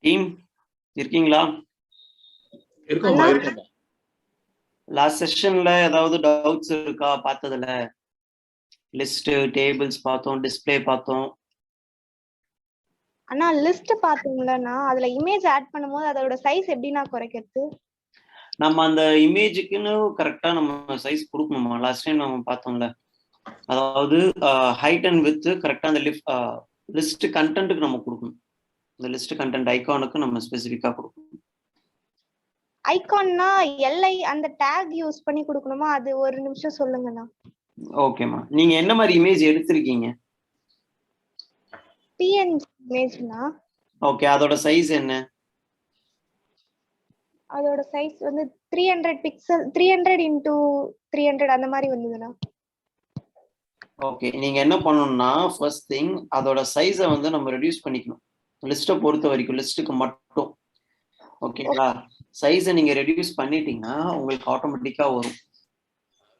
Team இருக்கீங்களா? இருக்கோம்பா இருக்கோம்பா. Last செஷன்ல ஏதாவது doubts இருக்கா? பார்த்ததுல லிஸ்ட் டேபிள்ஸ் பார்த்தோம், டிஸ்ப்ளே பார்த்தோம். அண்ணா லிஸ்ட் பாத்தீங்களா, அதுல இமேஜ் ஆட் பண்ணும்போது அதோட சைஸ் எப்படினா குறைக்கிறது? நம்ம அந்த இமேஜுக்குன்னு கரெக்டா நம்ம சைஸ் கொடுக்கணுமா? லாஸ்ட் டைம் நம்ம பார்த்தோம்ல, அதாவது ஹைட் அண்ட் வித் கரெக்டா அந்த லிஸ்ட் கண்டென்ட்டுக்கு நம்ம கொடுக்கணும். இந்த லிஸ்ட் கண்டென்ட் ஐகானுக்கு நம்ம ஸ்பெசிஃபிக்கா கொடுக்கணும். ஐகான்னா எல்ஐ அந்த டேக் யூஸ் பண்ணி கொடுக்கணுமா? அது ஒரு நிமிஷம் சொல்லுங்கண்ணா. ஓகேமா, நீங்க என்ன மாதிரி இமேஜ் எடுத்திருக்கீங்க? பிஎன்ஜி இமேஜ்னா. ஓகே, அதோட சைஸ் என்ன? அதோட சைஸ் வந்து 300 பிக்சல், 300 into 300 அந்த மாதிரி வந்ததுண்ணா. ஓகே, நீங்க என்ன பண்ணணும்னா ஃபர்ஸ்ட் திங் அதோட சைஸை வந்து நம்ம ரெடியூஸ் பண்ணிக்கணும். லிஸ்ட்டை பொறுத்த வரைக்கும் லிஸ்ட்டுக்கு மட்டும். ஓகேங்களா? சைஸை நீங்க ரெடியூஸ் பண்ணிட்டீங்கன்னா உங்களுக்கு ஆட்டோமேட்டிக்கா வரும்.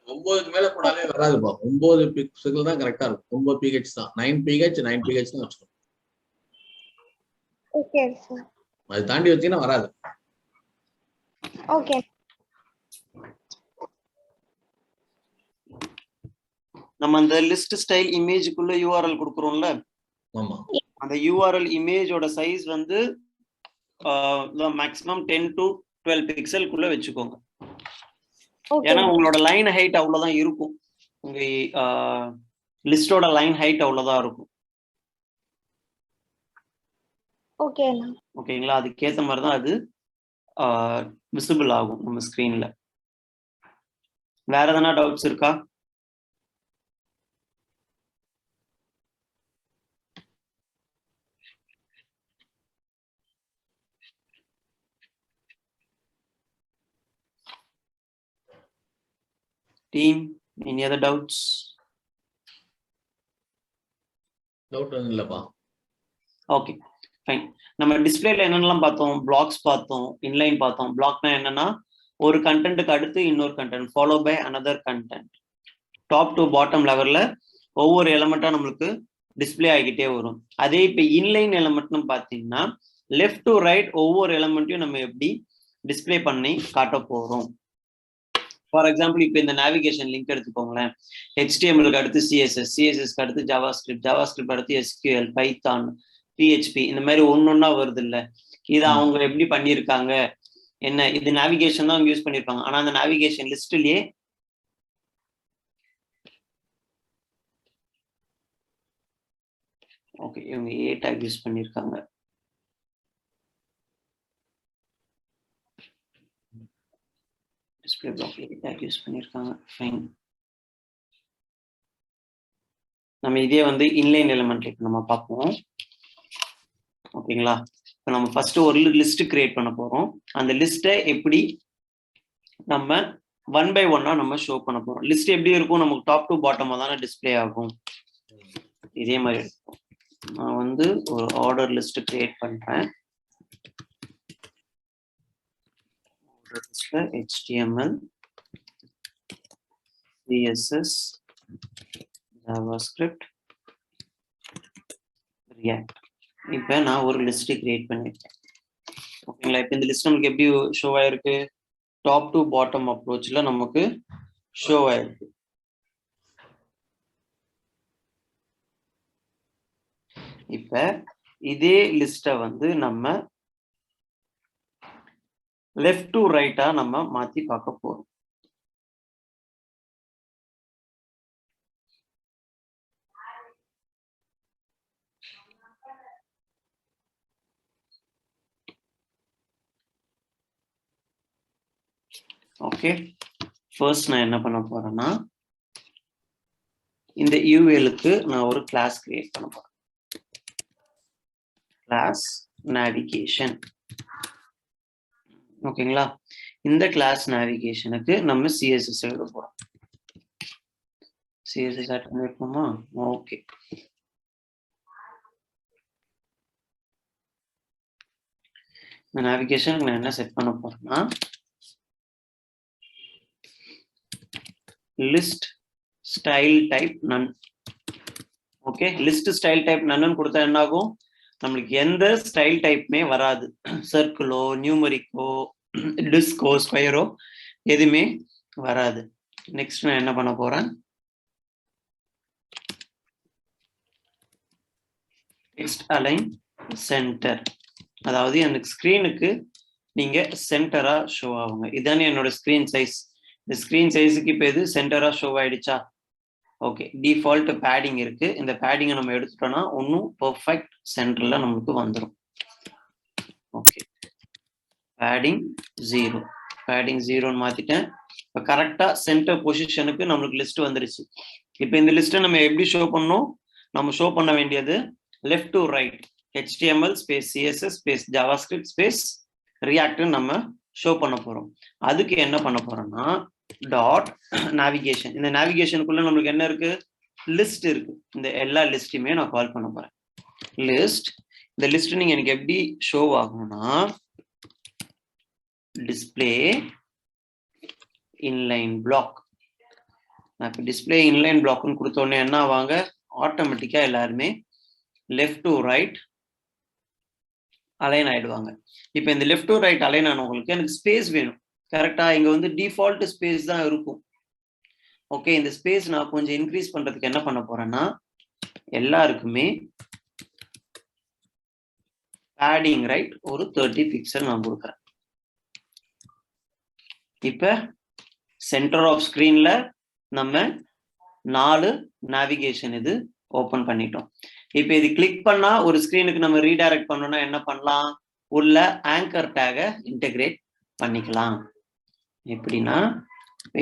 9க்கு மேல போனாலே வராதுப்பா. 9 பிக்சல் தான் கரெக்டா இருக்கும். 9 pH தான். 9 pH 9 pH தான் வச்சுக்கணும். Okay sir. அது தாண்டி வச்சீங்கன்னா வராது. ஓகே. நம்ம அந்த லிஸ்ட் ஸ்டைல் இமேஜுக்குள்ள யூஆர்எல் கொடுக்குறோம்ல, ஆமா, அந்த யூஆர்எல் இமேஜோட சைஸ் வந்து மேக்ஸிமம் 10 to 12 பிக்சலுக்குள்ள வச்சுக்கோங்க. ஏன்னா உங்களோட லைன் ஹைட் அவ்வளவுதான் இருக்கும். உங்க லிஸ்டோட லைன் ஹைட் அவ்வளவுதான் இருக்கும். ஓகேங்களா? அதுக்கேற்ற மாதிரி தான் அது விசிபிள் ஆகும் நம்ம ஸ்கிரீன்ல. வேற எதனா டவுட்ஸ் இருக்கா? Team, any other doubts? Doubt இல்லப்பா. Okay fine. நம்ம டிஸ்பிளேல என்னென்னலாம் பார்த்தோம்? பிளாக்ஸ் பார்த்தோம், இன்லைன் பார்த்தோம். பிளாக்னா என்னன்னா ஒரு கண்டென்ட்டுக்கு அடுத்து இன்னொரு content follow by another content. Top to bottom லெவல்ல ஒவ்வொரு எலமெண்டா நம்மளுக்கு டிஸ்பிளே ஆகிக்கிட்டே வரும். அதே இப்போ இன்லைன் எலமெண்ட்னு பார்த்தீங்கன்னா லெஃப்ட் டு ரைட் ஒவ்வொரு எலமெண்ட்டையும் நம்ம எப்படி டிஸ்பிளே பண்ணி காட்ட போறோம். ஃபார் எக்ஸாம்பிள் இப்போ இந்த நேவிகேஷன் லிங்க் எடுத்துக்கோங்களேன். HTML அடுத்து CSS, CSS அடுத்து ஜாவாஸ்கிரிப்ட் அடுத்து SQL, பைத்தான், PHP, இந்த மாதிரி ஒன்னொன்னா வருது இல்ல. இது அவங்க எப்படி பண்ணியிருக்காங்க, என்ன இது நேவிகேஷன் தான் அவங்க யூஸ் பண்ணியிருப்பாங்க. ஆனா அந்த நேவிகேஷன் லிஸ்ட்லயே ஓகே இவங்க A tag யூஸ் பண்ணியிருக்காங்க. Display block A tag use பண்ணியிருக்காங்க. ஃபைன். நம்ம இதே வந்து இன்லைன் எலிமெண்ட் இப்போ நம்ம பார்ப்போம். ஓகேங்களா? இப்போ நம்ம ஃபர்ஸ்ட் ஒரு லிஸ்ட் கிரியேட் பண்ண போறோம். அந்த லிஸ்ட்டை எப்படி நம்ம 1 by 1 நம்ம ஷோ பண்ண போறோம். லிஸ்ட் எப்படி இருக்கும்? நமக்கு டாப் டு பாட்டமா தானே டிஸ்பிளே ஆகும். இதே மாதிரி இருக்கும். நான் வந்து ஒரு ஆர்டர் லிஸ்ட் கிரியேட் பண்றேன். ஆர்டர் லிஸ்ட்ல HTML, CSS, JavaScript, React. இப்போ நான் ஒரு லிஸ்ட் கிரியேட் பண்ணிருக்கேன். ஓகேங்களா? இப்போ இந்த லிஸ்ட் நமக்கு எப்படி ஷோ ஆயிருக்கு? டாப் டு பாட்டம் அப்ரோச்ல நமக்கு ஷோ ஆயிருக்கு. இப்ப இதே லிஸ்ட வந்து நம்ம லெஃப்ட் டு ரைட்டா நம்ம மாத்தி பார்க்க போறோம். ஓகே, ஃபர்ஸ்ட் நான் என்ன பண்ண போறேன்னா இந்த UL-க்கு நான் ஒரு கிளாஸ் கிரியேட் பண்ண போறேன். Class navigation. ஓகேங்களா? இந்த கிளாஸ் நேவிகேஷனுக்கு நம்ம CSS எழுத போறோம். CSS ஆட் பண்ணிருக்கோமா? ஓகே. இந்த நேவிகேஷனுக்கு நான் என்ன செட் பண்ண போறேன்னா list style type none. Okay, list style type நன்னு கொடுத்தா என்ன ஆகும்? நம்மளுக்கு எந்த ஸ்டைல் டைப்புமே வராது. சர்க்கிளோ நியூமரிக்கோ டிஸ்கோ ஸ்கொயரோ எதுவுமே வராது. நெக்ஸ்ட் நான் என்ன பண்ண போறேன், டெக்ஸ்ட் அலைன் சென்டர், அதாவது எனக்கு ஸ்கிரீனுக்கு நீங்க சென்டரா ஷோ ஆகுங்க. இதுதானே என்னோட ஸ்கிரீன் சைஸ். இந்த ஸ்கிரீன் சைஸுக்கு இப்போ எது சென்டரா ஷோ ஆயிடுச்சா? ஓகே, டிஃபால்ட் பேடிங் இருக்கு. இந்த பேடிங்கை நம்ம எடுத்துட்டோம்னா ஒன்றும் பெர்ஃபெக்ட் சென்டர்ல நம்மளுக்கு வந்துடும். ஓகே, பேடிங் 0, பேடிங் 0ன்னு மாத்திட்டேன். இப்போ கரெக்டா சென்டர் பொசிஷனுக்கு நம்மளுக்கு லிஸ்ட் வந்துருச்சு. இப்போ இந்த லிஸ்ட்டை நம்ம எப்படி ஷோ பண்ணோம், நம்ம ஷோ பண்ண வேண்டியது left to right HTML space CSS space JavaScript space React நம்ம ஷோ பண்ண போறோம். அதுக்கு என்ன பண்ண போறோம்னா டாட் நேவிகேஷன். இந்த நேவிகேஷனுக்குள்ள நம்மளுக்கு என்ன இருக்கு, லிஸ்ட் இருக்கு. இந்த எல்லா லிஸ்டையுமே நான் கால் பண்ண போறேன் லிஸ்ட். இந்த லிஸ்ட் நீங்க எனக்கு எப்படி ஷோ ஆகணும்னா டிஸ்பிளே இன்லைன் பிளாக். நான் இப்போ டிஸ்பிளே இன்லைன் பிளாக்னு கொடுத்தோடனே என்ன ஆவாங்க, ஆட்டோமேட்டிக்கா எல்லாருமே லெஃப்ட் டு ரைட் அலைன் ஆயிடுவாங்க. இப்போ இந்த லெஃப்ட் டு ரைட் அலைன் ஆனவங்களுக்கு எனக்கு ஸ்பேஸ் வேணும். கரெக்டா இங்க வந்து டிஃபால்ட் ஸ்பேஸ் தான் இருக்கும். ஓகே, இந்த ஸ்பேஸ் நான் கொஞ்சம் இன்க்ரீஸ் பண்றதுக்கு என்ன பண்ண போறேன்னா எல்லாருக்குமே பேடிங் ரைட் ஒரு 30 பிக்சல் நான் கொடுக்குறேன். இப்ப சென்டர் ஆஃப் ஸ்கிரீன்ல நம்ம 4 நேவிகேஷன் இது ஓபன் பண்ணிட்டோம். இப்ப இது கிளிக் பண்ணா ஒரு ஸ்கிரீனுக்கு நம்ம ரீடைரக்ட் பண்ணோம்னா என்ன பண்ணலாம், உள்ள ஆங்கர் டேகை இன்டெகிரேட் பண்ணிக்கலாம். எப்படின்னா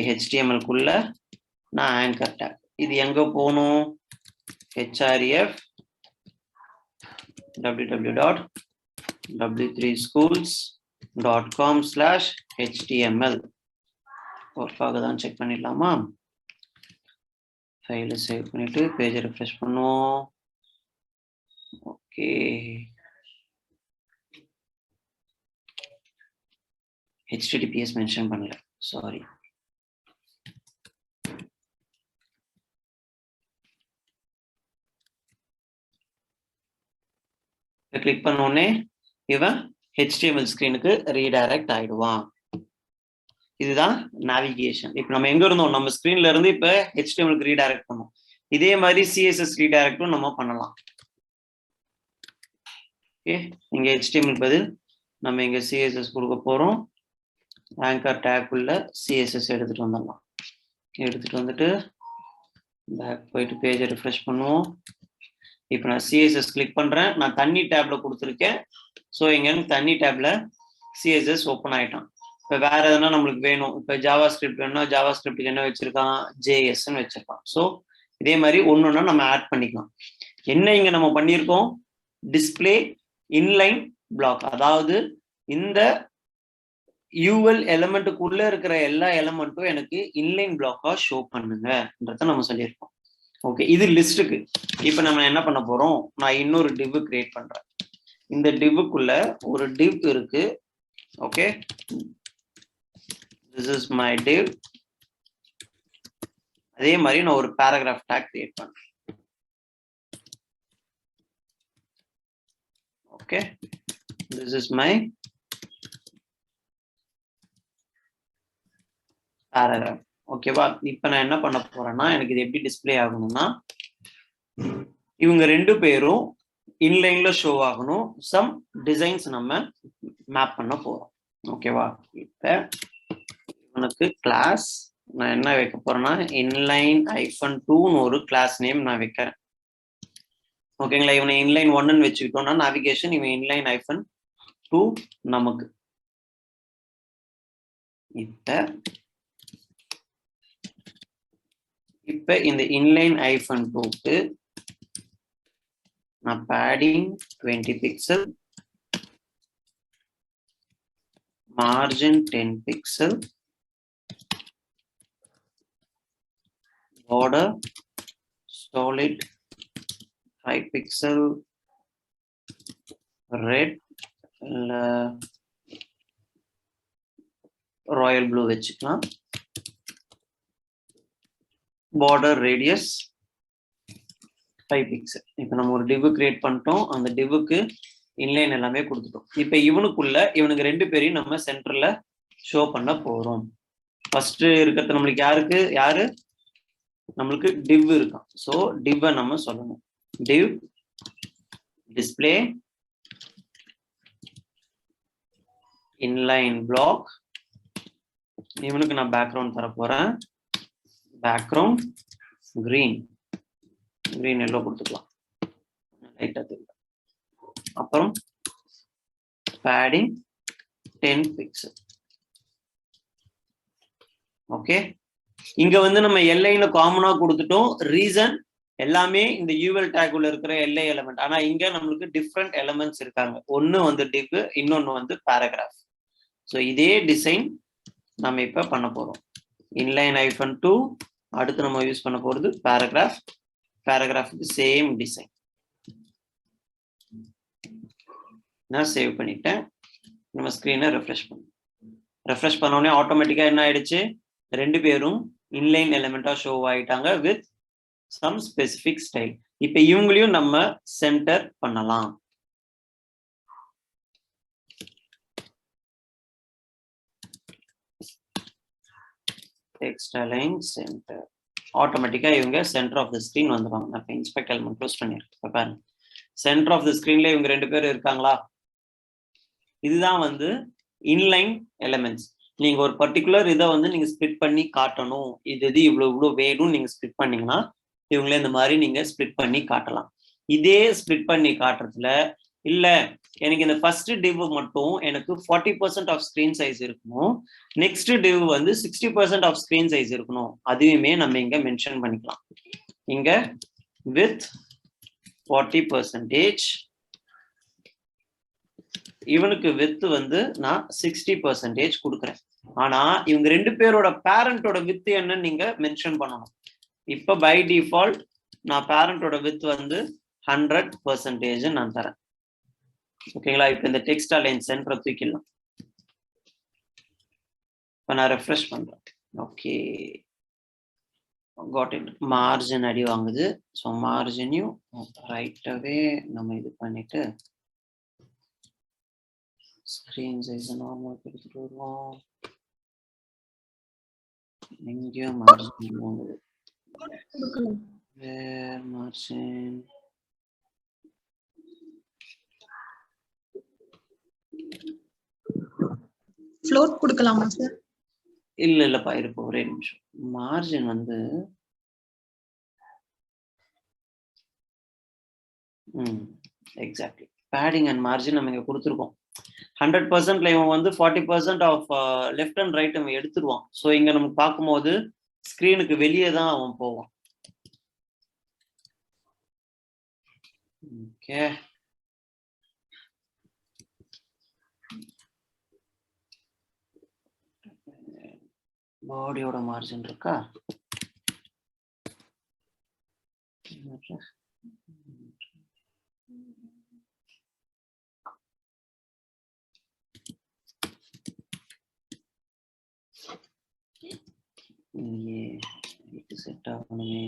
HTML-க்குள்ள நான் ஆங்கர் டேக், இது எங்க போகணும், href www.w3schools.com/html. ஒர்க்காக தான் செக் பண்ணிடலாமா, ஃபைலை சேவ் பண்ணிட்டு பேஜை ரெஃப்ரெஷ் பண்ணுவோம். ஓகே, HTTPS மென்ஷன் பண்ணல, சாரி. கிளிக் பண்ண உடனே இவன் HTML ஸ்கிரீனுக்கு ரீடைரக்ட் ஆயிடுவான். இதுதான் நேவிகேஷன். இப்போ நம்ம எங்க இருந்தோம், நம்ம ஸ்கிரீன்ல இருந்து இப்ப HTML-க்கு ரீடைரக்ட் பண்ணோம். இதே மாதிரி CSS ரீடைரக்டும் நம்ம பண்ணலாம். ஓகே, இங்க HTML பதில் நம்ம இங்க CSS கொடுக்க போறோம். ஆங்கர் டேக் உள்ள CSS எடுத்துட்டு வந்துடலாம். எடுத்துட்டு வந்துட்டு பேக் போயிட்டு பேஜை ரிஃப்ரெஷ் பண்ணுவோம். இப்போ நான் CSS கிளிக் பண்றேன். நான் தண்ணி டேப்ல கொடுத்துருக்கேன். ஸோ இங்க தண்ணி டேப்ல CSS ஓப்பன் ஆயிட்டான். இப்போ வேற எதனா நம்மளுக்கு வேணும், இப்போ JavaScript வேணும்னா JavaScript என்ன வச்சிருக்கான், JS-ன்னு வச்சிருக்கான். ஸோ இதே மாதிரி ஒன்னொன்னா நம்ம ஆட் பண்ணிக்கலாம். என்ன இங்க நம்ம பண்ணியிருக்கோம், டிஸ்பிளே இன்லைன் பிளாக், அதாவது இந்த UL எலிமெண்ட்டுக்குள்ள இருக்கிற எல்லா எலிமெண்ட்டும் எனக்கு இன்லைன் பிளாக்கா ஷோ பண்ணுங்கன்றத நம்ம சொல்லியிருக்கோம். ஓகே, இது லிஸ்ட்டுக்கு. இப்போ நம்ம என்ன பண்ண போறோம், நான் இன்னொரு div கிரியேட் பண்றேன். இந்த divக்குள்ள ஒரு div இருக்கு. Okay, this is my div. அதே மாதிரி நான் ஒரு பேராகிராஃப் டேக் கிரியேட் பண்றேன். Okay, this is my paragraph. ஓகேவா, இப்போ நான் என்ன பண்ண போறேன்னா எனக்கு இது எப்படி டிஸ்பிளே ஆகணும்னா இவங்க ரெண்டு பேரும் இன்லைன்ல ஷோ ஆகணும். சம் டிசைன்ஸ் நம்ம மேப் பண்ண போறோம். ஓகேவா, இப்ப உனக்கு கிளாஸ் நான் என்ன வைக்க போறேன்னா inline-2ன்னு ஒரு கிளாஸ் நேம் நான் வைக்கிறேன். ஓகேங்களா, இவனை inline 1ன்னு வச்சுக்கிட்டோம்னா நேவிகேஷன், இவன் inline-2 நமக்கு. இப்ப இந்த inline-2க்கு நான் padding 20 pixel, margin 10 pixel, border solid 5 pixel, red Royal blue வச்சுக்கலாம், border radius 5 பிக்சல். இப்போ நம்ம ஒரு div கிரியேட் பண்ணிட்டோம். அந்த divக்கு இன்லைன் எல்லாமே கொடுத்துட்டோம். இப்போ இவனுக்கு 2 பேரையும் நம்ம சென்டர்ல ஷோ பண்ண போறோம். ஃபர்ஸ்ட் இருக்கிறது நம்மளுக்கு யாரு நம்மளுக்கு div இருக்கும். ஸோ div நம்ம சொல்லணும். div display inline block. இவனுக்கு நான் பேக்ரவுண்ட் தர போறேன். பேக்ரவுண்ட் green எல்லோ கொடுத்துக்கலாம். லைட்டா தெரியல. அப்புறம் padding 10 பிக்சல். ஓகே, இங்க நம்ம எல்லைன்னு காமனா கொடுத்துட்டோம். ரீசன் எல்லாமே இந்த UL tag உள்ள இருக்கிற எல்லை எலிமெண்ட். ஆனா இங்க நம்மளுக்கு டிஃப்ரெண்ட் எலிமெண்ட்ஸ் இருக்காங்க. ஒன்னு div, இன்னொன்னு paragraph. ஸோ இதே டிசைன் நம்ம இப்ப பண்ண போறோம். inline -2 அடுத்து நம்ம யூஸ் பண்ண போறது paragraphக்கு சேம் டிசைன். நான் சேவ் பண்ணிட்டேன். நம்ம ஸ்கிரீனை ரெஃப்ரெஷ் பண்ண உடனே ஆட்டோமேட்டிக்கா என்ன ஆயிடுச்சு, 2 பேரும் இன்லைன் எலிமெண்டா ஷோ ஆயிட்டாங்க வித் சம் ஸ்பெசிபிக் ஸ்டைல். இப்ப இவங்களையும் நம்ம சென்டர் பண்ணலாம். Text align centre. ஆட்டோமேட்டிக்கா இவங்க சென்டர் ஆஃப் த ஸ்கிரீன் வந்துடுவாங்க. நான் இன்ஸ்பெக்ட் எலிமெண்ட் க்ளோஸ் பண்ணிருக்கேன். பாருங்க, சென்டர் ஆஃப் த ஸ்கிரீன்ல இவங்க 2 பேர் இருக்காங்களா? இதுதான் இன்லைன் எலிமெண்ட்ஸ். நீங்க ஒரு பர்டிகுலர் இதை நீங்க ஸ்பிளிட் பண்ணி காட்டணும். இது இவ்வளவு வேணும் நீங்க ஸ்பிளிட் பண்ணீங்கன்னா இவங்களே இந்த மாதிரி நீங்க ஸ்பிளிட் பண்ணி காட்டலாம். இதே ஸ்பிளிட் பண்ணி காட்டுறதுல இல்ல எனக்கு இந்த ஃபர்ஸ்ட் div மட்டும் எனக்கு 40% ஆஃப் ஸ்கிரீன் சைஸ் இருக்கணும், next div 60% of screen size இருக்கணும். அதுவுமே நம்ம இங்க மென்ஷன் பண்ணிக்கலாம். இங்க வித் 40%, இவனுக்கு வித் நான் 60% கொடுக்குறேன். ஆனா இவங்க 2 பேரோட பேரண்டோட வித் என்னன்னு நீங்க மென்ஷன் பண்ணணும். இப்ப பை டிஃபால்ட் நான் பேரண்டோட வித் 100% நான் தரேன். ஓகேங்களா? இப்ப இந்த டெக்ஸ்ட் அலைன் சென்டரை தூக்கிடலாம். இப்ப நான் ரெஃப்ரெஷ் பண்றேன். Okay, got it. மார்ஜின் அடி வாங்குது. ஸோ மார்ஜினையும் ரைட்டாவே நம்ம இது பண்ணிட்டு ஸ்கிரீன் சைஸ் நார்மல் கொடுத்துட்டு வருவோம். எங்கேயும் மார்ஜின் வாங்குது. வேர் மார்ஜின் ஃப்ளோட் கொடுக்கலாமா சார்? இல்லப்பா, இருப்பா ஒரே நிமிஷம். Margin exactly padding and margin நம்ம இங்க கொடுத்துருக்கோம். 100%ல இவன் 40% ஆஃப் லெஃப்ட் அண்ட் ரைட் அவன் எடுத்துருவான். ஸோ இங்க நம்ம பார்க்கும்போது ஸ்கிரீனுக்கு வெளியே தான் அவன் போவான். ஓகே, பாடியோட மார்ஜின் இருக்கா? செட் ஆகணுமே.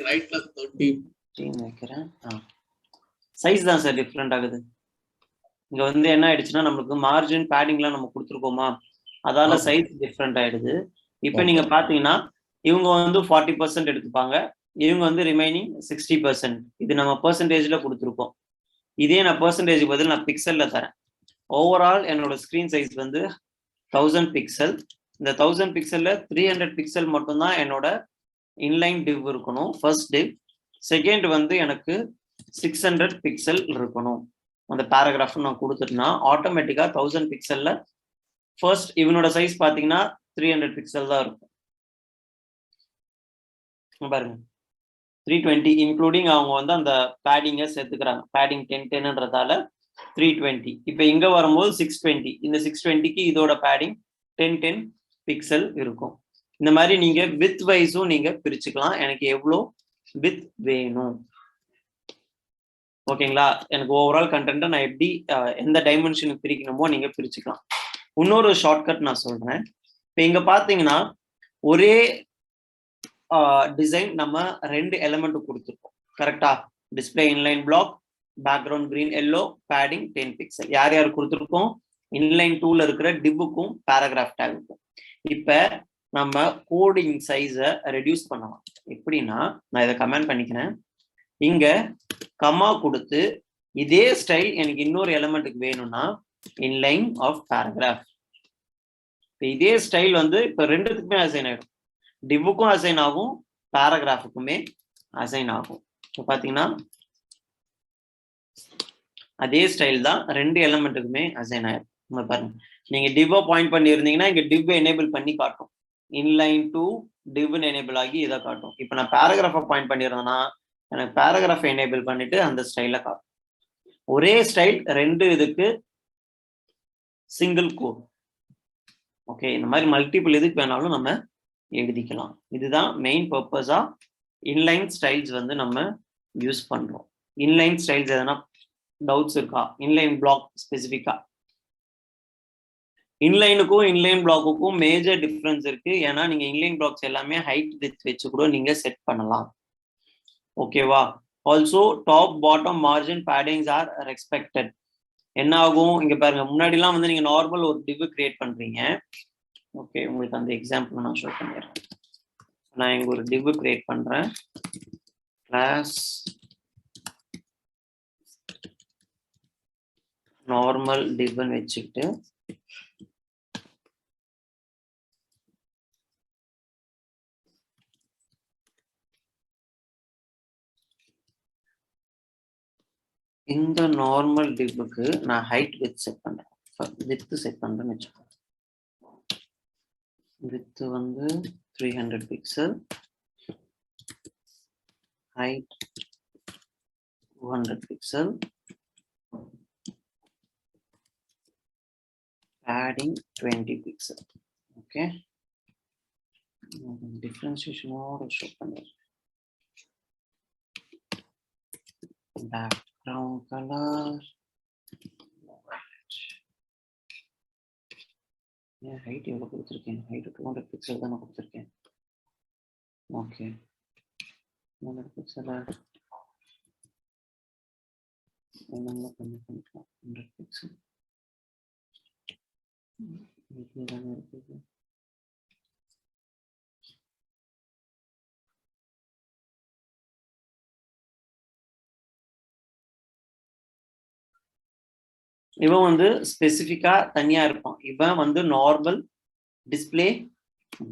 ரைட்ல 30 வைக்கிறேன். சைஸ் தான் சார் டிஃப்ரெண்ட் ஆகுது. இங்க என்ன ஆயிடுச்சுன்னா நம்மளுக்கு மார்ஜின் பேடிங்லாம் நம்ம கொடுத்துருக்கோமா, அதால சைஸ் டிஃப்ரெண்ட் ஆயிடுது. இப்ப நீங்க பாத்தீங்கன்னா இவங்க 40% எடுத்துப்பாங்க, இவங்க ரிமைனிங் 60%. இது நம்ம பெர்சன்டேஜ்ல கொடுத்துருக்கோம். இதே நான் பெர்சன்டேஜ் பதில் நான் பிக்சல்ல தரேன். ஓவரால் என்னோட ஸ்கிரீன் சைஸ் 1000 பிக்சல். இந்த 1000 பிக்சல்ல 300 பிக்சல் மட்டும்தான் என்னோட இன்லைன் div இருக்கணும், ஃபர்ஸ்ட் div. செகண்ட் எனக்கு 600 பிக்சல் இருக்கணும். அந்த பேராகிராஃப் நான் கொடுத்துட்டேன்னா ஆட்டோமேட்டிக்கா 1000 பிக்சல்ல ஃபர்ஸ்ட் இவனோட சைஸ் பாத்தீங்கன்னா 300 பிக்சல் தான் இருக்கும். பாருங்க, 320 இன்க்ளூடிங் அவங்க அந்த பேடிங்கை சேர்த்துக்கிறாங்க. பேடிங் 1010ன்றதால 320. இப்ப இங்க வரும்போது 620. இந்த 620க்கு இதோட பேடிங் 1010 பிக்சல் இருக்கும். இந்த மாதிரி நீங்க வித் வைஸும் நீங்க பிரிச்சுக்கலாம். எனக்கு எவ்வளோ வித் வேணும், ஓகேங்களா? எனக்கு ஓவரால் கண்டென்ட்டை நான் எப்படி எந்த டைமென்ஷனுக்கு பிரிக்கணுமோ நீங்க பிரிச்சுக்கலாம். இன்னொரு ஷார்ட்கட் நான் சொல்றேன். இப்போ இங்க பாத்தீங்கன்னா ஒரே டிசைன் நம்ம 2 எலிமெண்ட் கொடுத்துருக்கோம். கரெக்டா? Display inline black, background green yellow, padding 10 pixel. யார் யார் கொடுத்துருக்கோம்? இன்லைன் 2ல இருக்கிற டிப்புக்கும் பேராகிராஃப் டேகுக்கும். இப்ப நம்ம கோடிங் சைஸை ரெடியூஸ் பண்ணலாம். எப்படின்னா, நான் இதை கமெண்ட் பண்ணிக்கிறேன். இங்க கமா கொடுத்து இதே ஸ்டைல் எனக்கு இன்னொரு எலிமெண்ட்டுக்கு வேணும்னா இன்லைன் ஆஃப் பேராகிராஃப். இதே ஸ்டைல் வந்து இப்ப ரெண்டுத்துக்குமே அசைன் ஆயிடும். டிவுக்கும் அசைன் ஆகும், பேராகிராஃபுக்குமே அசைன் ஆகும். இப்போ பாத்தீங்கன்னா அதே ஸ்டைல் தான் 2 எலிமெண்ட்டுக்குமே அசைன் ஆயிடும். பாருங்க, நீங்க டிவ் பாயிண்ட் பண்ணி இருந்தீங்கன்னா இங்க டிவ் எனேபிள் பண்ணி காட்டும். இன்லைன் டு டிவ்னு எனேபிள் ஆகி இதை காட்டும். இப்போ நான் பேராகிராஃபை பாயிண்ட் பண்ணியிருந்தேன்னா எனக்கு பேராகிராஃபை எனேபிள் பண்ணிட்டு அந்த ஸ்டைல காட்டும். ஒரே ஸ்டைல் 2 இதுக்கு சிங்கிள் கோட். ஓகே, இந்த மாதிரி மல்டிபிள் இதுக்கு வேணாலும் நம்ம எழுதிக்கலாம். இதுதான் மெயின் பர்பஸா இன்லைன் ஸ்டைல்ஸ் வந்து நம்ம யூஸ் பண்றோம். இன்லைன் ஸ்டைல்ஸ் எதனா டவுட்ஸ் இருக்கா? இன்லைன் பிளாக் ஸ்பெசிஃபிக்கா இன்லைனுக்கும் இன்லைன் பிளாக்குக்கும் மேஜர் டிஃபரன்ஸ் இருக்கு. ஏன்னா நீங்க இன்லைன் பிளாக்ஸ் எல்லாமே ஹைட் வித் வச்சு கூட நீங்க செட் பண்ணலாம். ஓகேவா? Also top bottom margin paddings are respected. என்ன ஆகும் இங்க பாருங்க, முன்னாடிலாம் வந்து நீங்க நார்மல் ஒரு டிவ் கிரியேட் பண்றீங்க. ஓகே, உங்களுக்கு அந்த எக்ஸாம்பிள் நான் ஷோ பண்ணிடுறேன். நான் இங்க ஒரு டிவ் கிரியேட் பண்றேன். கிளாஸ் நார்மல் டிவ்னு வச்சுக்கிட்டு இந்த நார்மல் டிவ்வுக்கு நான் ஹைட் வித் செட் பண்றேன். வித் செட் பண்றேன்னு வச்சுக்கோங்க. வித் வந்து 300 pixel, height 200 pixel, padding 20 pixel. Okay, differentiation or show background color, yeah, height எவ்வளவு கொடுத்திருக்கேன்? height 200 pixel தான் கொடுத்திருக்கேன். Okay, 200 pixel என்னென்ன பண்ணிக்கலாம்? 100 pixel இதுதான் இருக்குது. இவன் வந்து ஸ்பெசிஃபிக்கா தனியா இருப்பான். இவன் வந்து நார்மல் டிஸ்பிளே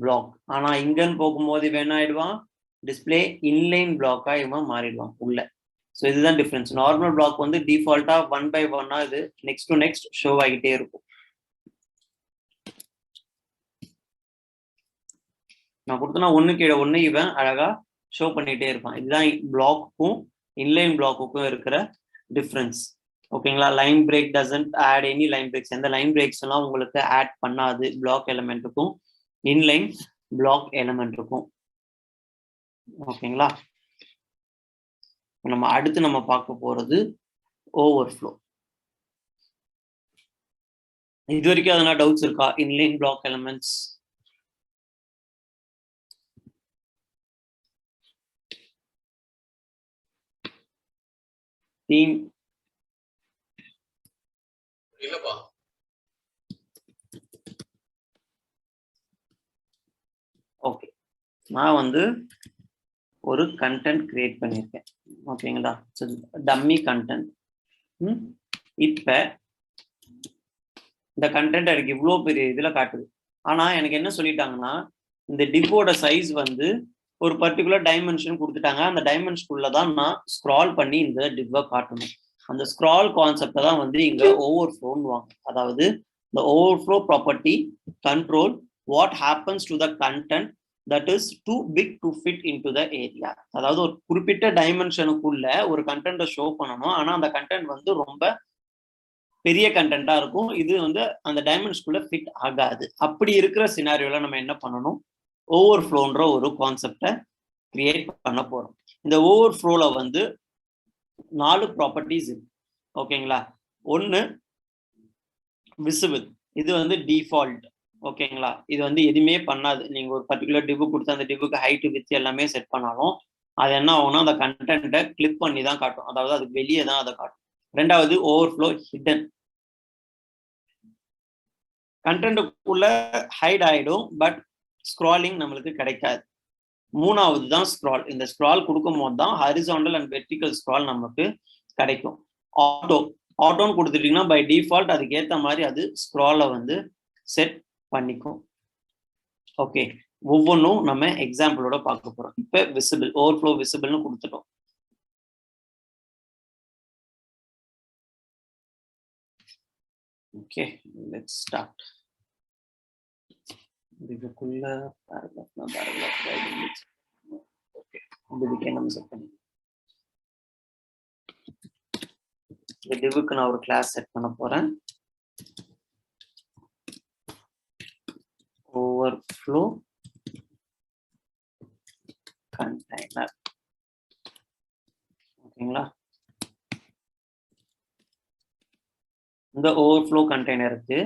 பிளாக். ஆனா இங்கன்னு போகும்போது இவன் என்ன ஆயிடுவான்? டிஸ்பிளே இன்லைன் பிளாக்கா இவன் மாறிடுவான் உள்ள. ஸோ இதுதான் டிஃபரன்ஸ். நார்மல் பிளாக் வந்து டிஃபால்ட்டா 1 by 1 இது நெக்ஸ்ட் டு நெக்ஸ்ட் ஷோ ஆகிட்டே இருக்கும். நான் கொடுத்தனா 1 கீழே 1 இவன் அழகா ஷோ பண்ணிட்டே இருப்பான். இதுதான் பிளாக்குக்கும் இன்லைன் பிளாக்குக்கும் இருக்கிற டிஃபரன்ஸ். ஓகேங்களா? Line break doesn't add any line breaks. எந்த லைன் பிரேக்ஸ் எல்லாம் உங்களுக்கு ஆட் பண்ணாது பிளாக் எலிமெண்ட்டுக்கும் இன்லைன் பிளாக் எலிமெண்ட்டுக்கும். ஓகேங்களா? நம்ம அடுத்து நம்ம பார்க்க போறது ஓவர்ஃப்ளோ. இது வரைக்கும் அதனா டவுட்ஸ் இருக்கா? இன்லைன் பிளாக் எலிமெண்ட்ஸ் தீம் இல்லப்பா. ஓகே, நான் வந்து ஒரு கண்டென்ட் கிரியேட் பண்ணியிருக்கேன். ஓகேங்களா? Dummy content. இப்ப இந்த கண்டென்ட் எனக்கு இவ்வளோ பெரிய இதுல காட்டுது. ஆனா எனக்கு என்ன சொல்லிட்டாங்கன்னா, இந்த டிவோட சைஸ் வந்து ஒரு பர்டிகுலர் டைமென்ஷன் கொடுத்துட்டாங்க. அந்த டைமென்ஷனுக்குள்ள தான் நான் ஸ்க்ரால் பண்ணி இந்த டிவ்வை காட்டணும். அந்த ஸ்க்ரால் கான்செப்டை தான் வந்து இங்க ஓவர்ஃப்ளோன்னு வாங்க. அதாவது இந்த overflow property control what happens to the content that is too big to fit into the area. அதாவது ஒரு குறிப்பிட்ட டைமென்ஷனுக்குள்ள ஒரு கண்டென்ட்டை ஷோ பண்ணணும். ஆனா அந்த கண்டென்ட் வந்து ரொம்ப பெரிய கண்டென்ட்டா இருக்கும். இது வந்து அந்த டைமென்ஷனுக்குள்ள ஃபிட் ஆகாது. அப்படி இருக்கிற சினாரியோல நம்ம என்ன பண்ணணும்? ஓவர்ஃப்ளோன்ற ஒரு கான்செப்டை கிரியேட் பண்ண போறோம். இந்த ஓவர்ஃப்ளோல வந்து 4 ப்ராப்பர்ட்டிஸ் இருக்கு. ஓகேங்களா? ஒன்னு விசிபிள். இது வந்து டிஃபால்ட். ஓகேங்களா? இது வந்து எதுவுமே பண்ணாது. நீங்க ஒரு பர்டிகுலர் டிவ் கொடுத்து அந்த டிவ்வுக்கு ஹைட் வித் எல்லாமே செட் பண்ணாலும் அது என்ன ஆகும்னா அந்த கண்டென்ட்டை கிளிக் பண்ணி தான் காட்டும். அதாவது அதுக்கு வெளியே தான் அதை காட்டும். ரெண்டாவது ஓவர்ஃப்ளோ ஹிடன். கண்டென்ட்டுக்குள்ள ஹைட் ஆயிடும், பட் ஸ்க்ராலிங் நம்மளுக்கு கிடைக்காது. மூணாவது தான் ஸ்க்ரால். இந்த ஸ்க்ரால் கொடுக்கும் போது தான் ஹரிசாண்டல் அண்ட் வெர்டிகல் ஸ்க்ரால் நமக்கு கிடைக்கும். ஆட்டோன்னு கொடுத்துட்டீங்கன்னா பை டிஃபால்ட் அதுக்கு ஏற்ற மாதிரி அது ஸ்க்ராலை வந்து செட் பண்ணிக்கும். ஓகே, ஒவ்வொன்றும் நம்ம எக்ஸாம்பிளோட பார்க்க போறோம். இப்போ விசிபிள், ஓவர்ஃப்ளோ விசிபிள்னு கொடுத்துட்டோம். Okay, let's start. இதுக்குள்ள பேராகிராஃப் ஓகே, இதுக்கே நம்ம செட் பண்ணி இந்த டிவுக்கு நான் ஒரு கிளாஸ் செட் பண்ண போறேன். Overflow container. ஓகேங்களா? இந்த overflow கண்டெய்னருக்கு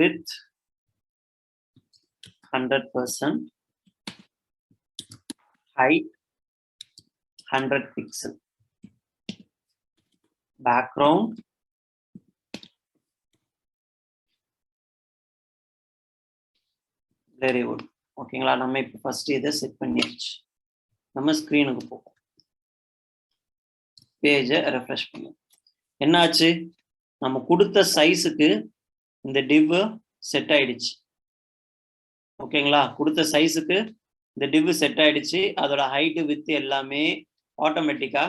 with 100% height 100 pixel, background very good. ஓகேங்களா? நம்ம இப்போ ஃபர்ஸ்ட் இதை செட் பண்ணியாச்சு. நம்ம ஸ்க்ரீனுக்கு போவோம். பேஜை ரெஃப்ரெஷ் பண்ணுவோம். என்னாச்சு? நம்ம கொடுத்த சைஸுக்கு இந்த டிவ் செட் ஆயிடுச்சு. ஓகேங்களா? கொடுத்த சைஸுக்கு இந்த டிவ் செட் ஆயிடுச்சு. அதோட ஹைட்டு வித் எல்லாமே ஆட்டோமேட்டிக்கா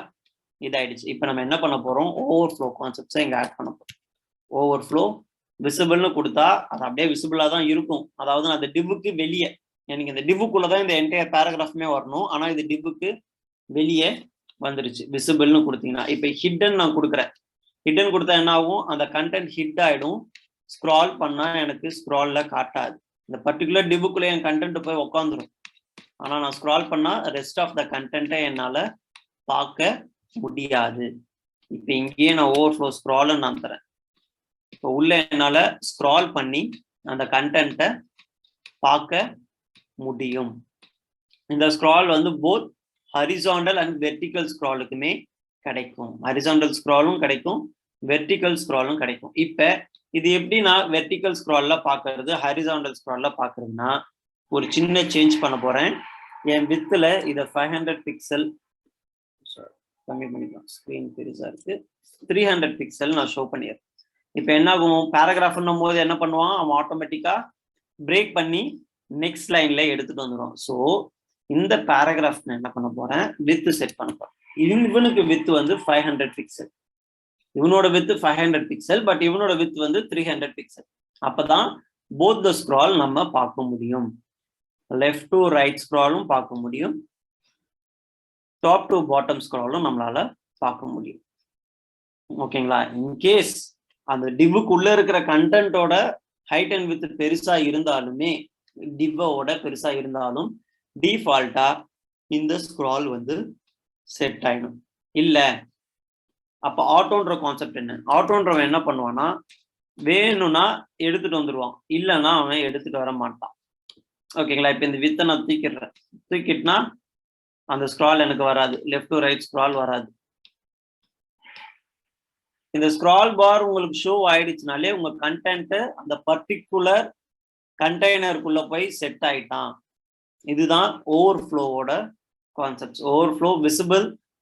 இதாயிடுச்சு. இப்போ நம்ம என்ன பண்ண போறோம்? ஓவர்ஃப்ளோ கான்செப்ட்ஸை இங்கே ஆட் பண்ண போறோம். ஓவர்ஃப்ளோ விசிபிள்னு கொடுத்தா அது அப்படியே விசிபிளாக தான் இருக்கும். அதாவது அந்த டிவ்வுக்கு வெளியே, எனக்கு இந்த டிவ்வுக்குள்ள தான் இந்த என்டையர் பேராகிராஃப்மே வரணும். ஆனால் இது டிவ்வுக்கு வெளியே வந்துருச்சு விசிபிள்னு கொடுத்தீங்கன்னா. இப்போ ஹிடன் நான் கொடுக்குறேன். ஹிடன் கொடுத்தா என்ன ஆகும்? அந்த கண்டென்ட் ஹிட் ஆகிடும். ஸ்க்ரால் பண்ணா எனக்கு ஸ்க்ரால்ல காட்டாது. இந்த பர்டிகுலர் டிவ்வுக்குள்ளே என் கண்டென்ட் போய் உட்காந்துரும். ஆனால் நான் ஸ்க்ரால் பண்ணா ரெஸ்ட் ஆஃப் த கண்டென்ட்டை என்னால் பார்க்க முடியாது. இப்போ இங்கேயே நான் ஓவர்ஃப்ளோ ஸ்க்ரால்னு நான் தரேன். இப்போ உள்ள என்னால் ஸ்க்ரால் பண்ணி அந்த கண்டென்ட்டை பார்க்க முடியும். இந்த ஸ்க்ரால் வந்து போத் ஹரிசாண்டல் அண்ட் வெர்டிக்கல் ஸ்க்ராலுக்குமே கிடைக்கும். ஹரிசாண்டல் ஸ்க்ராலும் கிடைக்கும், வெர்டிக்கல் ஸ்க்ராலும் கிடைக்கும். இப்போ இது எப்படி நான் வெர்டிக்கல் ஸ்க்ரால்ல பார்க்கறது, ஹரிசாண்டல் ஸ்க்ரால்ல பார்க்கறதுன்னா ஒரு சின்ன சேஞ்ச் பண்ண போறேன். என் வித்தில் இதை 500 பிக்சல் கம்மி பண்ணிக்கலாம், ஸ்க்ரீன் பெருசா இருக்கு. 300 பிக்சல் நான் ஷோ பண்ணிடுறேன். இப்போ என்ன ஆகும்? பேராகிராஃப்னும் போது என்ன பண்ணுவான்? அவன் ஆட்டோமேட்டிக்கா பிரேக் பண்ணி நெக்ஸ்ட் லைன்ல எடுத்துட்டு வந்துடும். ஸோ இந்த பேராகிராஃப் நான் என்ன பண்ண போறேன்? வித் செட் பண்ண போறேன். இவனுக்கு வித் வந்து 500 பிக்சல். இவனோட வித் 500 பிக்சல், பட் இவனோட வித் வந்து 300 பிக்சல். அப்பதான் போத் த ஸ்க்ரால் நம்ம பார்க்க முடியும். லெஃப்ட் டு ரைட் ஸ்க்ராலும் பார்க்க முடியும், டாப் டு பாட்டம் ஸ்க்ராலும் நம்மளால பார்க்க முடியும். ஓகேங்களா? இன்கேஸ் அந்த டிவ்வுக்குள்ள இருக்கிற கண்டென்ட்டோட ஹைட் அண்ட் வித் பெருசா இருந்தாலுமே, டிவ்வோட பெருசா இருந்தாலும் டிஃபால்ட்டா இந்த ஸ்க்ரால் வந்து செட் ஆயிடும். இல்ல அப்ப ஆட்டோன்ற கான்செப்ட் என்ன? ஆட்டோன்றவன் என்ன பண்ணுவான்னா வேணும்னா எடுத்துட்டு வந்துருவான், இல்லைன்னா அவன் எடுத்துட்டு வர மாட்டான். ஓகேங்களா? இப்ப இந்த வித்தை நான் தூக்கிடுறேன். தூக்கிட்டுனா அந்த ஸ்க்ரால் எனக்கு வராது, லெஃப்ட் டு ரைட் ஸ்க்ரால் வராது. இந்த ஸ்க்ரால் பார் உங்களுக்கு ஷோ ஆயிடுச்சுனாலே உங்க கண்டென்ட் அந்த பர்டிகுலர் கண்டெய்னருக்குள்ள போய் செட் ஆயிட்டான். இதுதான் ஓவர்ஃப்ளோவோட கான்செப்ட். ஓவர்ஃப்ளோ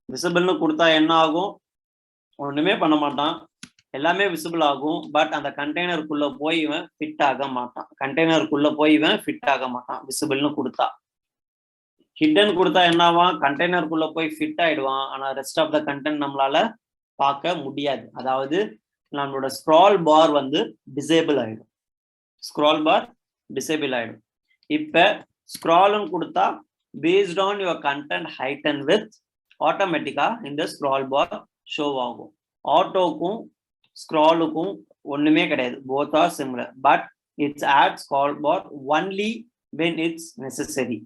விசிபிள்னு கொடுத்தா என்ன ஆகும்? ஒண்ணுமே பண்ண மாட்டான், எல்லாமே விசிபிள் ஆகும். பட் அந்த கண்டெய்னருக்குள்ள போய் இவன் ஃபிட் ஆக மாட்டான். விசிபிள்னு கொடுத்தா. ஹிடன் கொடுத்தா என்ன ஆவான்? கண்டெய்னருக்குள்ள போய் ஃபிட் ஆயிடுவான். ஆனா ரெஸ்ட் ஆஃப் த கண்டென்ட் நம்மளால பார்க்க முடியாது. அதாவது நம்மளோட ஸ்க்ரால் பார் வந்து டிசேபிள் ஆயிடும். இப்ப ஸ்க்ரால்னு கொடுத்தா based on your content height and width ஆட்டோமேட்டிக்கா இந்த ஸ்க்ரால் பார் ஷோ ஆகும். ஆட்டோக்கும் ஸ்க்ராலுக்கும் ஒண்ணுமே கிடையாது, both are similar. But it's add scroll bar only when it's necessary.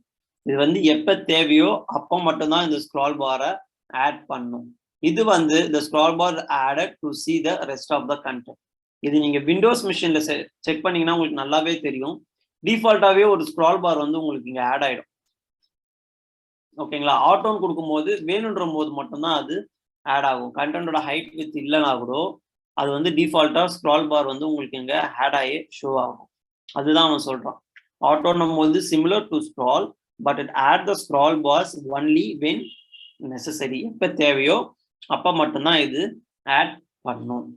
இது வந்து எப்ப தேவையோ அப்போ மட்டும்தான் இந்த ஸ்க்ரால் பாரை ஆட் பண்ணும். இது வந்து the scroll bar added to see the rest of the content. இது நீங்க விண்டோஸ் மிஷின்ல செக் பண்ணீங்கன்னா உங்களுக்கு நல்லாவே தெரியும். டிஃபால்ட்டாவே ஒரு ஸ்க்ரால் பார் வந்து உங்களுக்கு இங்க ஆட் ஆயிடும். ஓகேங்களா? ஆட்டோன்னு கொடுக்கும்போது வேணுன்ற போது மட்டும்தான் அது ஆட் ஆகும். கண்டென்ட்டோட ஹைட் வித் இல்லைனா கூட அது வந்து டிஃபால்ட்டா ஸ்க்ரால் பார் வந்து உங்களுக்கு இங்க ஆட் ஆகி ஷோ ஆகும். அதுதான் அவன் சொல்றான். ஆட்டோன்னும் போது similar to scroll but it add the scroll bars only when necessary. எப்ப தேவையோ அப்ப மட்டும்தான் இது ஆட் பண்ணும்.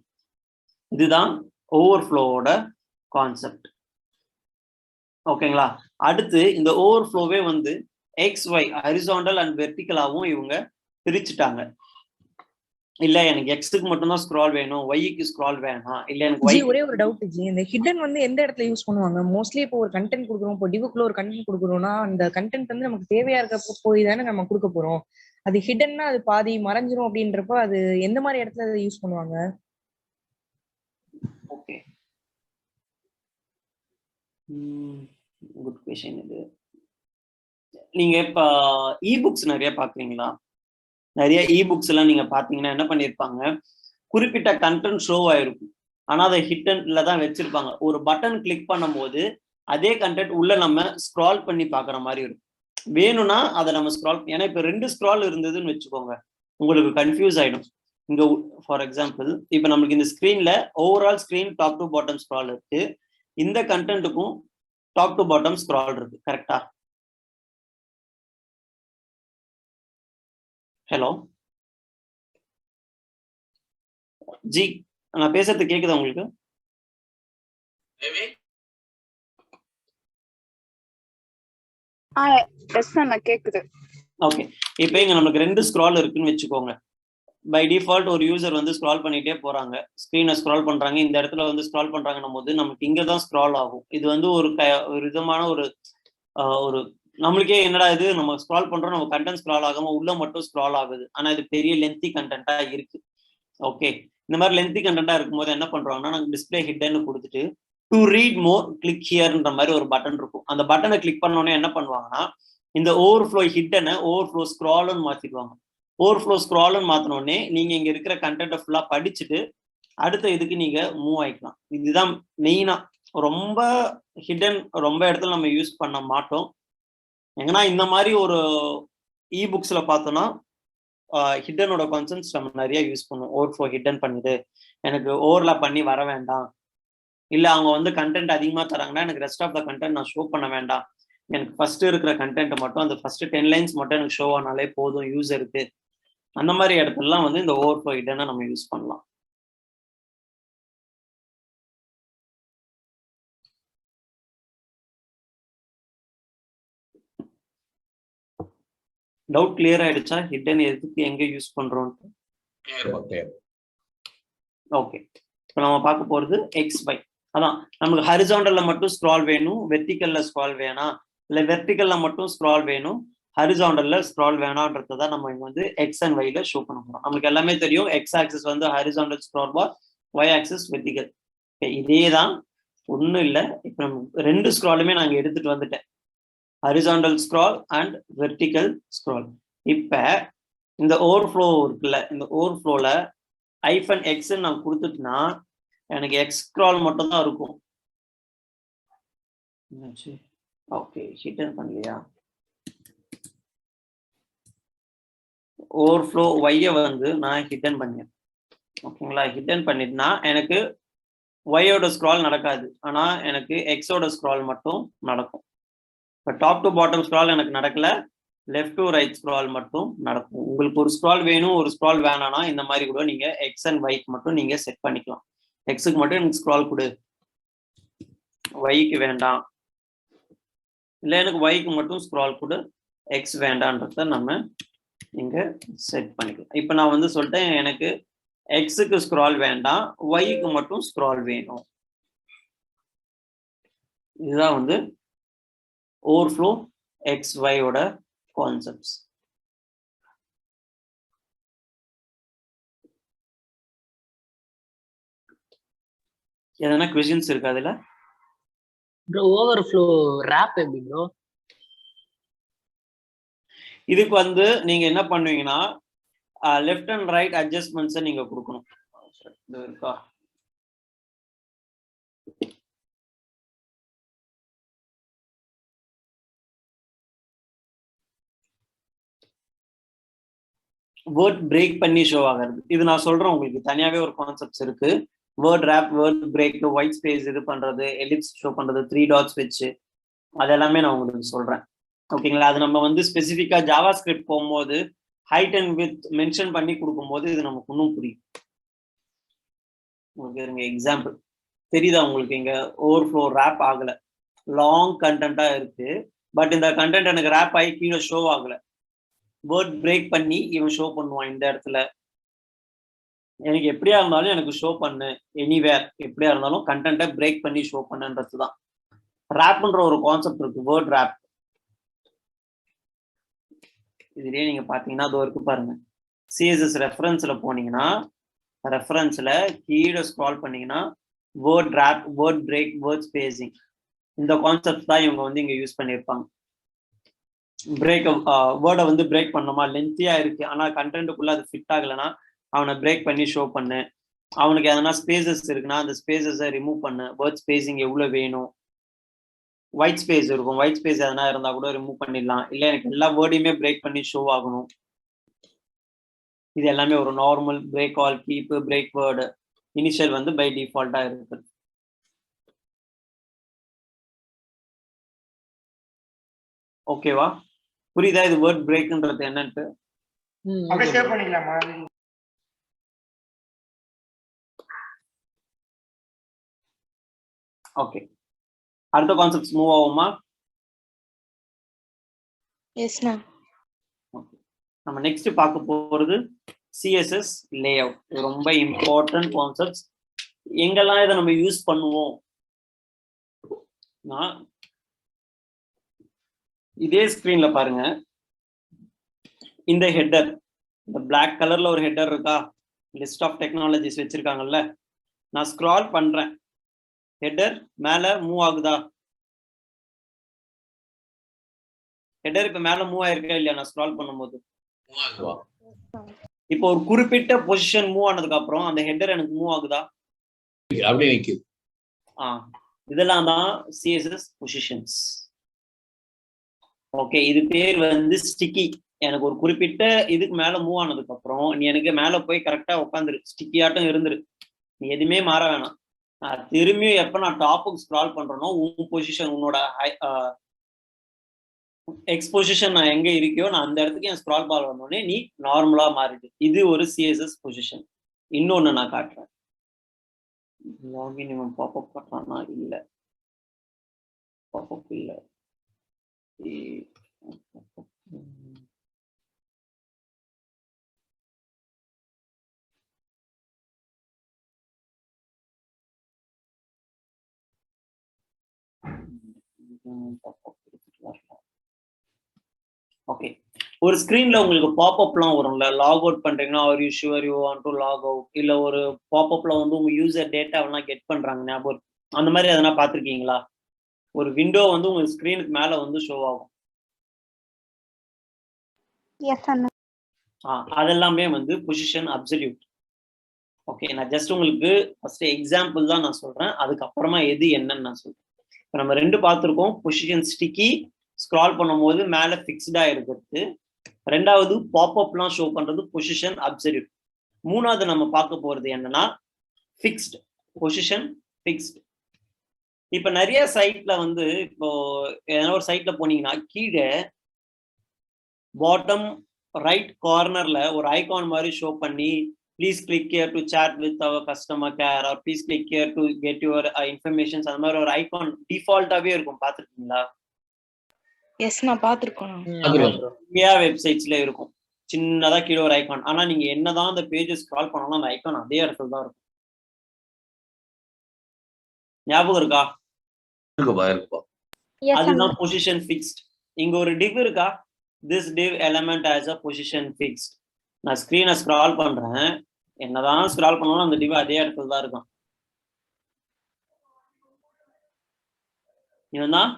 இதுதான் ஓவர்ஃப்ளோவோட கான்செப்ட். ஓகேங்களா? அடுத்து இந்த ஓவர்ஃப்ளோவே வந்து எக்ஸ் ஒய் ஹரிசாண்டல் அண்ட் வெர்டிகலாவும் இவங்க பிரிச்சுட்டாங்க. இல்ல எனக்கு எக்ஸுக்கு மட்டும் தான் ஸ்க்ரால் வேணும், ஒய்க்கு ஸ்க்ரால் வேணாம், இல்ல எனக்கு ஜி ஒய். ஒரே ஒரு டவுட் ஜி, இந்த ஹிடன் வந்து எந்த இடத்துல யூஸ் பண்ணுவாங்க? மோஸ்ட்லி இப்போ ஒரு கண்டென்ட் கொடுக்குறோம், இப்போ டிவுக்குள்ள ஒரு கண்டென்ட் கொடுக்குறோம்னா அந்த கண்டென்ட் வந்து நமக்கு தேவையா இருக்க போய் தானே நம்ம கொடுக்க போறோம். அது ஹிடன்னா அது பாதி மறைஞ்சிரும் அப்படின்றப்ப அது எந்த மாதிரி இடத்துல அதை யூஸ் பண்ணுவாங்க? ஓகே, குட் क्वेश्चन இது. நீங்க இப்ப இபுக்ஸ் நிறைய பாக்குறீங்களா? நிறைய இபுக்ஸ் எல்லாம் நீங்க பாத்தீங்கன்னா என்ன பண்ணிருப்பாங்க, குறிப்பிட்ட கண்டென்ட் ஷோ ஆயிருக்கும், ஆனா அதை ஹிட்டன்ல தான் வச்சிருப்பாங்க. ஒரு பட்டன் கிளிக் பண்ணும்போது அதே கண்டென்ட் உள்ள நம்ம ஸ்க்ரால் பண்ணி பாக்குற மாதிரி இருக்கும். வேணும்னா அதை நம்ம ஸ்க்ரால், ஏன்னா இப்ப 2 ஸ்க்ரால் இருந்ததுன்னு வச்சுக்கோங்க, உங்களுக்கு கன்ஃபியூஸ் ஆயிடும். இங்க ஃபார் எக்ஸாம்பிள் இப்ப நம்மளுக்கு இந்த ஸ்கிரீன்ல overall screen top to bottom scroll இருக்கு, இந்த கண்டென்ட்டுக்கும் டாப் டு பாட்டம் ஸ்க்ரால் இருக்கு. கரெக்டா? ஹலோ ஜி, நான் பேசுறது கேக்குதா உங்களுக்கு? கேக்குது. ஓகே, இப்போ இங்க நமக்கு 2 ஸ்க்ரால் இருக்குன்னு வச்சுக்கோங்க. பை டிஃபால்ட் ஒரு யூசர் வந்து ஸ்க்ரால் பண்ணிட்டே போறாங்க, ஸ்க்ரீனை ஸ்க்ரால் பண்றாங்க, இந்த இடத்துல வந்து ஸ்க்ரால் பண்றாங்கன்னும் போது நமக்கு இங்க தான் ஸ்க்ரால் ஆகும். இது வந்து ஒரு விதமான ஒரு ஒரு நம்மளுக்கே என்னடா இது, நம்ம ஸ்க்ரால் பண்றோம், நம்ம கண்டென்ட் ஸ்க்ரால் ஆகாம உள்ள மட்டும் ஸ்க்ரால் ஆகுது, ஆனா இது பெரிய லென்த்தி கண்டென்ட்டா இருக்கு. ஓகே, இந்த மாதிரி லென்த்தி கண்டென்ட்டா இருக்கும்போது என்ன பண்றாங்கன்னா, நாங்க டிஸ்பிளே ஹிட்டன் கொடுத்துட்டு டு ரீட் மோர் கிளிக் ஹியர்ன்ற மாதிரி ஒரு பட்டன் இருக்கும். அந்த பட்டனை கிளிக் பண்ணோன்னே என்ன பண்ணுவாங்கன்னா, இந்த ஓவர்ஃப்ளோ ஹிட்டனை ஓவர்ஃப்ளோ ஸ்க்ரால்னு மாத்திடுவாங்க. ஓவர்ஃப்ளோ ஸ்க்ரால்னு மாத்தினோடனே நீங்க இங்க இருக்கிற கண்டென்ட்டை ஃபுல்லா படிச்சுட்டு அடுத்த இதுக்கு நீங்க மூவ் ஆயிக்கலாம். இதுதான் மெயினா. ரொம்ப ஹிடன் ரொம்ப இடத்துல நம்ம யூஸ் பண்ண மாட்டோம். ஏன்னா இந்த மாதிரி ஒரு இபுக்ஸ்ல பார்த்தோம்னா ஹிடனோட கான்செப்ட்ஸ் நம்ம நிறைய யூஸ் பண்ணுவோம். ஓவர்ஃப்ளோ ஹிடன் பண்ணிட்டு எனக்கு ஓவர்லாப் பண்ணி வர வேண்டாம், இல்ல அவங்க வந்து கண்டென்ட் அதிகமா தராங்கன்னா எனக்கு ரெஸ்ட் ஆஃப் த கண்டென்ட் நான் ஷோ பண்ண வேண்டாம், எனக்கு ஃபர்ஸ்ட் இருக்கிற கண்டென்ட் மட்டும், அந்த ஃபர்ஸ்ட் 10 லைன்ஸ் மட்டும் எனக்கு ஷோ ஆனாலே போதும் யூசருக்கு. அந்த மாதிரி இடத்துலலாம் வந்து இந்த ஓவர்ஃப்ளோ ஹிடனை நம்ம யூஸ் பண்ணலாம். டவுட் கிளியர் ஆயிடுச்சா? ஹிடன் எதுக்கு எங்க யூஸ் பண்றோம்ட்டு? ஓகே, இப்போ நம்ம பார்க்க போறது எக்ஸ் பை. அதான் நமக்கு ஹரிசாண்டல்ல மட்டும் ஸ்க்ரால் வேணும், வெர்டிகல்ல ஸ்க்ரால் வேணாம், இல்ல வெர்டிகல்ல மட்டும் ஸ்க்ரால் வேணும், ஹரிசாண்டல்ல ஸ்க்ரால் வேணான்றதை நம்ம இங்க வந்து எக்ஸ் அண்ட் ஒய்ல ஷோ பண்ண போறோம். நமக்கு எல்லாமே தெரியும், எக்ஸ் ஆக்சிஸ் வந்து ஹரிசாண்டல் ஸ்க்ரால் பார், ஒய் ஆக்சிஸ் வெர்டிகல். இதே தான், ஒன்றும் இல்லை. இப்போ நம்ம 2 ஸ்க்ராலுமே நாங்கள் எடுத்துட்டு வந்துட்டேன், horizontal scroll and vertical scroll. இப்ப இந்த ஓவர்ஃப்ளோ இருக்குல்ல, இந்த ஓவர்ஃப்ளோல ஐஃபன் எக்ஸ் நான் கொடுத்துட்டுனா எனக்கு எக்ஸ் ஸ்க்ரால் மட்டும் தான் இருக்கும். ஓகே, ஹிடன் பண்ணலையா? ஓவர்ஃப்ளோ ஒய்யை வந்து நான் ஹிடன் பண்ணேன். ஓகேங்களா? ஹிடன் பண்ணிட்டுனா எனக்கு ஒய்யோட ஸ்க்ரால் நடக்காது, ஆனா எனக்கு எக்ஸோட ஸ்க்ரால் மட்டும் நடக்கும். இப்போ டாப் டு பாட்டம் ஸ்க்ரால் எனக்கு நடக்கல, லெஃப்ட் டு ரைட் ஸ்க்ரால் மட்டும் நடக்கும். உங்களுக்கு ஒரு ஸ்க்ரால் வேணும், ஒரு ஸ்க்ரால் வேணாம்னா இந்த மாதிரி கூட நீங்க எக்ஸ் அண்ட் ஒய்க்கு மட்டும் நீங்க செட் பண்ணிக்கலாம். எக்ஸுக்கு மட்டும் எனக்கு ஸ்க்ரால் கொடு, ஒய்க்கு வேண்டாம், இல்லை எனக்கு ஒய்க்கு மட்டும் ஸ்க்ரால் கொடு, எக்ஸ் வேண்டான்றத நம்ம இங்க செட் பண்ணிக்கலாம். இப்போ நான் வந்து சொல்லிட்டேன், எனக்கு எக்ஸுக்கு ஸ்க்ரால் வேண்டாம், ஒய்க்கு மட்டும் ஸ்க்ரால் வேணும். இதுதான் வந்து ஓவர்ஃப்ளோ எக்ஸ் ஒய்யோட கான்செப்ட்ஸ். எதனா क्वेश्चंस இருக்கா அதுல? ப்ரோ ஓவர்ஃப்ளோ ராப் எப்படி ப்ரோ? இதுக்கு வந்து நீங்க என்ன பண்ணுவீங்கன்னா, லெஃப்ட் அண்ட் ரைட் அட்ஜஸ்ட்மெண்ட்ஸை நீங்க கொடுக்கணும். இது இருக்கா? வேர்ட் பிரேக் பண்ணி ஷோ ஆகிறது. இது நான் சொல்றேன், உங்களுக்கு தனியாவே ஒரு கான்செப்ட்ஸ் இருக்கு. Word wrap, word break, white space இது பண்றது, எலிப்ஸ் ஷோ பண்றது, 3 டாட்ஸ் வச்சு, அது எல்லாமே நான் உங்களுக்கு சொல்றேன். ஓகேங்களா? அது நம்ம வந்து ஸ்பெசிஃபிக்கா ஜாவா ஸ்கிரிப்ட் போகும்போது ஹைட் அண்ட் வித் மென்ஷன் பண்ணி கொடுக்கும்போது இது நமக்கு இன்னும் புரியும். உங்களுக்கு எக்ஸாம்பிள் தெரியுதா உங்களுக்கு? இங்க ஓவர்ஃப்ளோ ரேப் ஆகல, லாங் கண்டென்ட்டா இருக்கு. பட் இந்த கண்டென்ட் எனக்கு ரேப் ஆகி கீழே ஷோ ஆகல. வேர்ட் பிரேக் பண்ணி இவன் ஷோ பண்ணுவான் இந்த இடத்துல. எனக்கு எப்படியா இருந்தாலும் எனக்கு ஷோ பண்ணு, எனிவேர் எப்படியா இருந்தாலும் கண்டென்ட்டை பிரேக் பண்ணி ஷோ பண்ணுன்றது தான் ரேப்ன்ற ஒரு கான்செப்ட் இருக்கு, வேர்ட் ரேப். இதுலயே நீங்க பாத்தீங்கன்னா அது இருக்கு பாருங்க. சிஎஸ்எஸ் ரெஃபரன்ஸ்ல போனீங்கன்னா, ரெஃபரன்ஸ்ல கீழே ஸ்க்ரால் பண்ணீங்கன்னா word wrap, word break, word spacing, இந்த கான்செப்ட் தான் இவங்க வந்து இங்க யூஸ் பண்ணியிருப்பாங்க. பிரேக் வேர்டை வந்து பிரேக் பண்ணணுமா, லென்த்தியா இருக்கு ஆனா கண்டென்ட்டுக்குள்ள அது ஃபிட் ஆகலைன்னா அவனை பிரேக் பண்ணி ஷோ பண்ணு. அவனுக்கு எதனா ஸ்பேசஸ் இருக்குன்னா அந்த ஸ்பேசஸை ரிமூவ் பண்ணு. வேர்ட் ஸ்பேசிங் எவ்வளவு வேணும். ஒயிட் ஸ்பேஸ் இருக்கும், ஒயிட் ஸ்பேஸ் எதனா இருந்தா கூட ரிமூவ் பண்ணிடலாம். இல்லை எனக்கு எல்லா வேர்டையுமே பிரேக் பண்ணி ஷோ ஆகணும். இது எல்லாமே ஒரு normal break all, keep, break word, initial வந்து பை டிஃபால்ட்டா இருக்கு. ஓகேவா? புரியுதா இது வேர்ட் பிரேக்ன்றது என்னன்ட்டு? அப்படியே சேவ் பண்ணிக்கலாமா? ஓகே, அடுத்த கான்செப்ட்ஸ் மூவ் ஆகுமா? Yes ma'am. ஓகே, நம்ம நெக்ஸ்ட் பார்க்க போறது சிஎஸ்எஸ் லே அவுட். இது ரொம்ப இம்பார்ட்டன்ட் கான்செப்ட்ஸ். எங்கெல்லாம் இதை நம்ம யூஸ் பண்ணுவோம்? இதே ஸ்கிரீன்ல பாருங்க, இந்த ஹெட்டர், இந்த பிளாக் கலர்ல ஒரு ஹெட்டர் இருக்கா, லிஸ்ட் ஆஃப் டெக்னாலஜிஸ் வச்சிருக்காங்கல்ல. நான் ஸ்க்ரால் பண்றேன், ஹெட்டர் மேல மூவ் ஆகுதா? ஹெட்டர் இப்ப மேல மூவ் ஆயிருக்கா இல்லையா? நான் ஸ்க்ரால் பண்ணும்போது இப்போ ஒரு குறிப்பிட்ட பொசிஷன் மூவ் ஆனதுக்கு அப்புறம் அந்த ஹெட்டர் எனக்கு மூவ் ஆகுதா? அப்படியே நிக்குது. இதெல்லாம் தான் சிஎஸ்எஸ் பொசிஷன்ஸ். ஓகே, இது பேர் வந்து ஸ்டிக்கி. எனக்கு ஒரு குறிப்பிட்ட இதுக்கு மேல மூவ் ஆனதுக்கு அப்புறம் நீ எனக்கு மேல போய் கரெக்டா உட்காந்துரு, ஸ்டிக்கியாட்டம் இருந்துரு, நீ எதுவுமே மாற வேணாம். நான் திரும்பியும் எப்ப நான் டாப்புக்கு ஸ்க்ரால் பண்றேனோ உன் பொசிஷன், உன்னோட எக்ஸ்பொசிஷன் நான் எங்க இருக்கியோ நான் அந்த இடத்துக்கு என் ஸ்க்ரால் பால் வந்தோடனே நீ நார்மலா மாறிடு. இது ஒரு சிஎஸ்எஸ் பொசிஷன். இன்னொன்னு நான் காட்டுறேன். லாகின் இவன் பாப்அப் காட்டுறானா? இல்ல, பாப்அப் இல்ல. ஓகே, ஒரு ஸ்கிரீன்ல உங்களுக்கு பாப்அப்லாம் வரும்ல, லாக் அவுட் பண்றீங்கன்னா are you sure you want to log out, இல்ல ஒரு பாப்அப்ல வந்து உங்க யூசர் டேட்டாவெல்லாம் கெட் பண்றாங்க ஞாபகம், அந்த மாதிரி எதனா பார்த்துருக்கீங்களா? ஒரு விண்டோ வந்து உங்க ஸ்கிரீனுக்கு மேல வந்து ஷோ ஆகும். அதெல்லாமே வந்து பொசிஷன் அப்சல்யூட். ஓகே, நான் ஜஸ்ட் உங்களுக்கு ஃபர்ஸ்ட் எக்ஸாம்பிள் தான் நான் சொல்றேன், அதுக்கப்புறமா எது என்னன்னு நான் சொல்றேன். இப்போ நம்ம ரெண்டு பார்த்துருக்கோம், பொசிஷன் ஸ்டிக்கி, ஸ்க்ரால் பண்ணும்போது மேல ஃபிக்ஸ்டா இருக்கிறது. ரெண்டாவது பாப்அப்லாம் ஷோ பண்றது பொசிஷன் அப்சல்யூட். மூணாவது நம்ம பார்க்க போறது என்னன்னா ஃபிக்ஸ்ட், பொசிஷன் ஃபிக்ஸ்ட். இப்ப நிறைய சைட்ல வந்து, இப்போ ஏதாவது ஒரு சைட்ல போனீங்கன்னா கீழே பாட்டம் ரைட் கார்னர்ல ஒரு ஐகான் மாதிரி ஷோ பண்ணி please click here to chat with our customer care or please click here to get your informations, அந்த மாதிரி ஒரு ஐகான் டிஃபால்ட்டாவே இருக்கும். பார்த்துருக்கீங்களா? எஸ், நான் பார்த்திருக்கேன். இந்தியா வெப்சைட்ஸ்ல இருக்கும், சின்னதா கீழே ஒரு ஐகான். ஆனா நீங்க என்னதான் அந்த பேஜ் ஸ்க்ரால் பண்ணாலும் அந்த ஐகான் அதே இடத்துல தான் இருக்கும். ஞாபகம் இருக்கா? அதுதான் பொசிஷன் ஃபிக்ஸ்ட். இங்க ஒரு div இருக்கா, this div element as a position fixed. நான் ஸ்கிரீனை ஸ்க்ரால் பண்றேன், என்னதான் ஸ்க்ரால் பண்ணாலும் அந்த div அதே இடத்துல தான் இருக்கும். இவன் தான்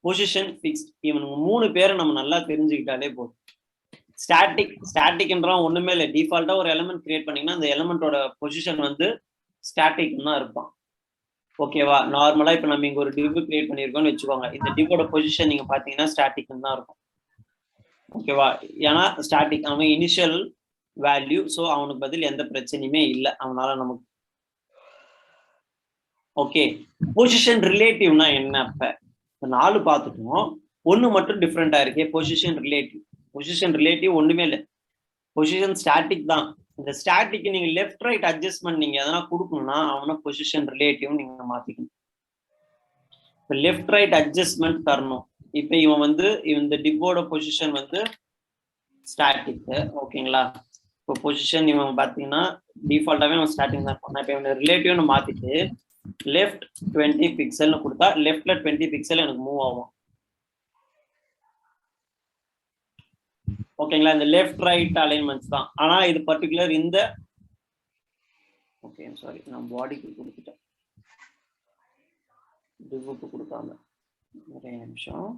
பொசிஷன் ஃபிக்ஸ்ட். இவனுக்கு 3 பேரை நம்ம நல்லா தெரிஞ்சுக்கிட்டாலே போதும். ஸ்டாட்டிக்ன்றான் ஒண்ணுமே இல்லை, டிஃபால்ட்டா ஒரு எலிமெண்ட் கிரியேட் பண்ணீங்கன்னா அந்த எலிமெண்டோட பொசிஷன் வந்து ஸ்டாட்டிக் தான் இருப்பான். ஓகேவா? நார்மலா இப்ப நம்ம இங்க ஒரு டிவ் கிரியேட் பண்ணிருக்கோம்னு வச்சுக்கோங்க, இந்த டிவோட பொசிஷன் நீங்க பாத்தீங்கன்னா ஸ்டாட்டிக் தான் இருக்கும். ஓகேவா? ஏன்னா ஸ்டாட்டிக், அவன் இனிஷியல் வேல்யூ. ஸோ அவனுக்கு பதில் எந்த பிரச்சனையுமே இல்லை, அவனால நமக்கு. ஓகே, பொசிஷன் ரிலேட்டிவ்னா என்ன? அப்ப 4 பார்த்துட்டோம், 1 மட்டும் டிஃப்ரெண்டா இருக்கே, பொசிஷன் ரிலேட்டிவ். பொசிஷன் ரிலேட்டிவ் ஒண்ணுமே இல்லை, பொசிஷன் ஸ்டாட்டிக் தான். இந்த ஸ்டாட்டிக் நீங்க லெஃப்ட் ரைட் அட்ஜஸ்ட்மெண்ட் நீங்க எதனா கொடுக்கணும்னா அவனை பொசிஷன் ரிலேட்டிவ் நீங்க மாத்திக்கணும். இப்போ லெஃப்ட் ரைட் அட்ஜஸ்ட்மெண்ட் தரணும். இப்போ இவன் வந்து இந்த டிப்போட பொசிஷன் வந்து ஸ்டாட்டிக், ஓகேங்களா? இப்போ பொசிஷன் இவன் பார்த்தீங்கன்னா டிஃபால்ட்டாகவே அவன் ஸ்டாட்டிக் தான் பண்ணான். இப்போ இவனை ரிலேட்டிவ்னு மாத்திட்டு லெஃப்ட் 20 பிக்சல்னு கொடுத்தா லெஃப்ட்ல 20 பிக்சல் எனக்கு மூவ் ஆகும். ஓகேங்களா? இந்த லெஃப்ட் ரைட் அலைன்மெண்ட்ஸ் தான். ஆனா இது பர்டிகுலர் இந்த ஓகே சாரி, நான் பாடிக்கு கொடுத்துட்டேன், டிவுக்கு கொடுக்காம. ஒரே நிமிஷம்.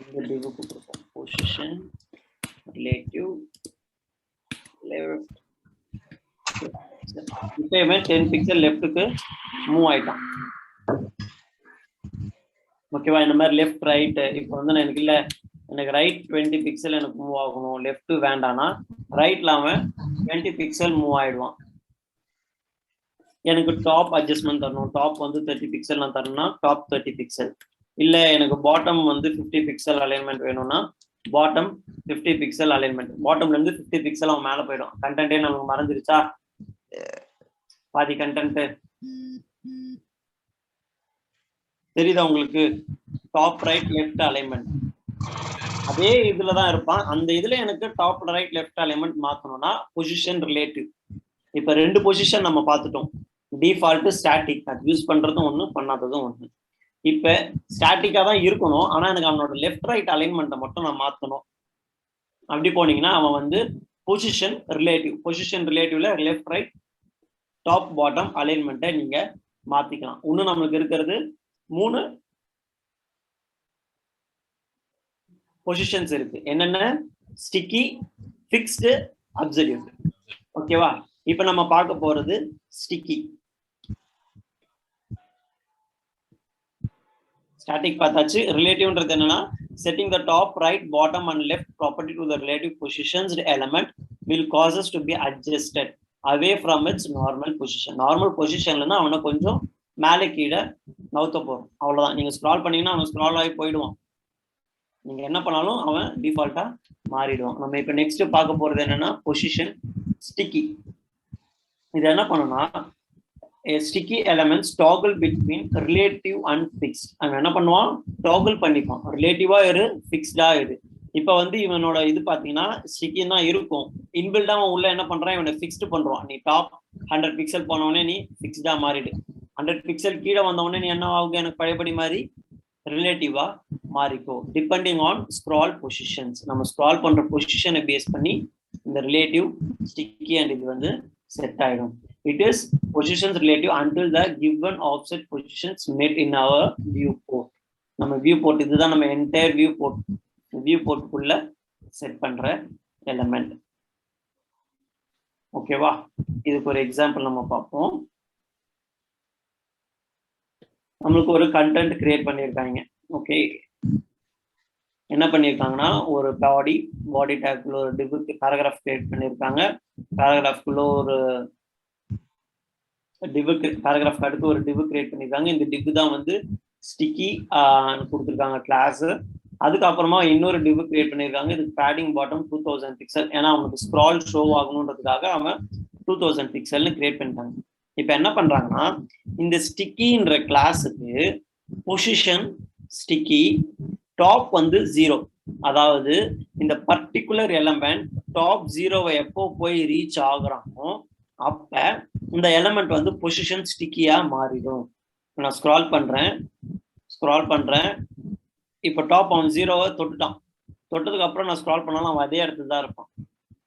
இந்த டிவுக்கு கொடுப்போம், பொசிஷன் ரிலேட்டிவ் லெஃப்ட். இப்போ 10 பிக்சல் லெஃப்ட்டுக்கு மூவ் ஆயிட்டான். ஓகேவா? இந்த மாதிரி லெஃப்ட் ரைட். இப்போ வந்து எனக்கு இல்லை, எனக்கு ரைட் 20 பிக்சல் எனக்கு மூவ் ஆகணும், லெஃப்ட் வேண்டானா ரைட்ல அவன் 20 பிக்சல் மூவ் ஆயிடுவான். எனக்கு டாப் அட்ஜஸ்ட்மெண்ட் தரணும், டாப் வந்து 30 பிக்சல் நான் தரணும்னா டாப் 30 பிக்சல். இல்லை எனக்கு பாட்டம் வந்து 50 பிக்சல் அலைன்மெண்ட் வேணும்னா பாட்டம் 50 பிக்சல் அலைன்மெண்ட். பாட்டம்ல இருந்து 50 பிக்சல் அவன் மேலே போயிடும். கண்டென்ட்டே நமக்கு மறந்துருச்சா? பாதி கண்டென்ட் தெரியுதா உங்களுக்கு? டாப் ரைட் லெஃப்ட் அலைன்மெண்ட் அதே இதுல தான் இருப்பான். அந்த இதுல எனக்கு டாப் ரைட் லெஃப்ட் அலைன்மெண்ட் மாத்தணும்னா பொசிஷன் ரிலேட்டிவ். இப்ப 2 பொசிஷன் நம்ம பார்த்துட்டோம், டிஃபால்ட் ஸ்டாட்டிக். அது யூஸ் பண்றதும் ஒண்ணு, பண்ணாததும் ஒண்ணு. இப்ப ஸ்டாட்டிக்கா தான் இருக்கணும், ஆனா எனக்கு அவனோட லெஃப்ட் ரைட் அலைன்மெண்ட்டை மட்டும் நான் மாத்தணும். அப்படி போனீங்கன்னா அவன் வந்து பொசிஷன் ரிலேட்டிவ், பொசிஷன் ரிலேட்டிவ்ல லெஃப்ட் ரைட் டாப் பாட்டம் அலைன்மெண்ட்டை நீங்க மாத்திக்கலாம். இன்னும் நம்மளுக்கு இருக்கிறது 3 பொசிஷன்ஸ் இருக்கு. என்னென்ன? Sticky, fixed, absolute. ஓகேவா? இப்போ நம்ம பார்க்க போறது ஸ்டிக்கி. ஸ்டாட்டிக் பார்த்தாச்சு. ரிலேட்டிவ்ன்றது என்னன்னா setting the top right bottom and left property to the relative positions element will causes to be adjusted away from its normal position. Normal பொசிஷன்லன்னா அவனை கொஞ்சம் மேலே கீழே நவுத்த போறோம், அவ்வளவுதான். நீங்க ஸ்க்ரால் பண்ணீங்கன்னா அவன் ஸ்க்ரால் ஆகி போயிடுவான். நீங்க என்ன பண்ணாலும் அவன் டிஃபால்ட்டா மாறிடுவான். நம்ம இப்ப நெக்ஸ்ட் பார்க்க போறது என்னன்னா பொசிஷன் ஸ்டிக்கி. இது என்ன பண்ணுனா sticky elements toggle between relative and fixed. அவன் என்ன பண்ணுவான்? டாகிள் பண்ணிப்பான், ரிலேட்டிவா இரு, ஃபிக்ஸ்டா இரு. இப்ப வந்து இவனோட இது பாத்தீங்கன்னா ஸ்டிக்கி தான் இருக்கும். இன்பில்டா அவன் உள்ள என்ன பண்றான்? இவனை ஃபிக்ஸ்டு பண்றான். நீ டாப் 100 பிக்சல் போனவொடனே நீ ஃபிக்ஸ்டா மாறிடு. 100 பிக்சல் கீழே வந்தவொடனே நீ என்ன ஆகுது? எனக்கு பழையபடி மாதிரி ரிலேட்டிவா மாறிக்கோ. Depending on scroll positions. நம்ம ஸ்க்ரால் பண்ற பொசிஷனை பேஸ் பண்ணி இந்த ரிலேட்டிவ் ஸ்டிக்கி அண்ட் இது வந்து செட் ஆயிடும். It is positions relative until the given offset positions met in our viewport. நம்ம வியூபோர்ட் இதுதான், நம்ம என்டையர் வியூபோர்ட்டுக்குள்ள செட் பண்ற எலிமெண்ட். ஓகேவா? இதுக்கு ஒரு எக்ஸாம்பிள் நம்ம பார்ப்போம். நம்மளுக்கு ஒரு கண்டென்ட் கிரியேட் பண்ணியிருக்காங்க. ஓகே, என்ன பண்ணியிருக்காங்கன்னா ஒரு பாடி டேக்குள்ள ஒரு டிவ் பேராகிராஃப் கிரியேட் பண்ணியிருக்காங்க. பேராகிராஃப்குள்ள ஒரு பேராகிராஃப் அடுத்து ஒரு டிவ் கிரியேட் பண்ணியிருக்காங்க. இந்த டிவ் தான் வந்து ஸ்டிக்கி கொடுத்துருக்காங்க கிளாஸ். அதுக்கப்புறமா இன்னொரு டிவ் கிரியேட் பண்ணியிருக்காங்க. இதுக்கு பேடிங் பாட்டம் 2000 பிக்சல். ஏன்னா அவனுக்கு ஸ்க்ரால் ஷோ ஆகணுன்றதுக்காக அவன் 2000 பிக்சல்னு கிரியேட் பண்ணிட்டாங்க. இப்ப என்ன பண்றாங்கன்னா இந்த ஸ்டிக்கின்ற கிளாஸுக்கு பொசிஷன் ஸ்டிக்கி டாப் வந்து 0, அதாவது இந்த பர்டிகுலர் எலமெண்ட் டாப் 0வை எப்போ போய் ரீச் ஆகுறானோ அப்ப இந்த எலமெண்ட் வந்து பொசிஷன் ஸ்டிக்கியா மாறிடும். நான் ஸ்க்ரால் பண்றேன். இப்ப டாப் அவன் 0வை தொட்டுட்டான். தொட்டதுக்கு அப்புறம் நான் ஸ்க்ரால் பண்ணாலும் அவன் அதே இடத்துல தான் இருப்பான்.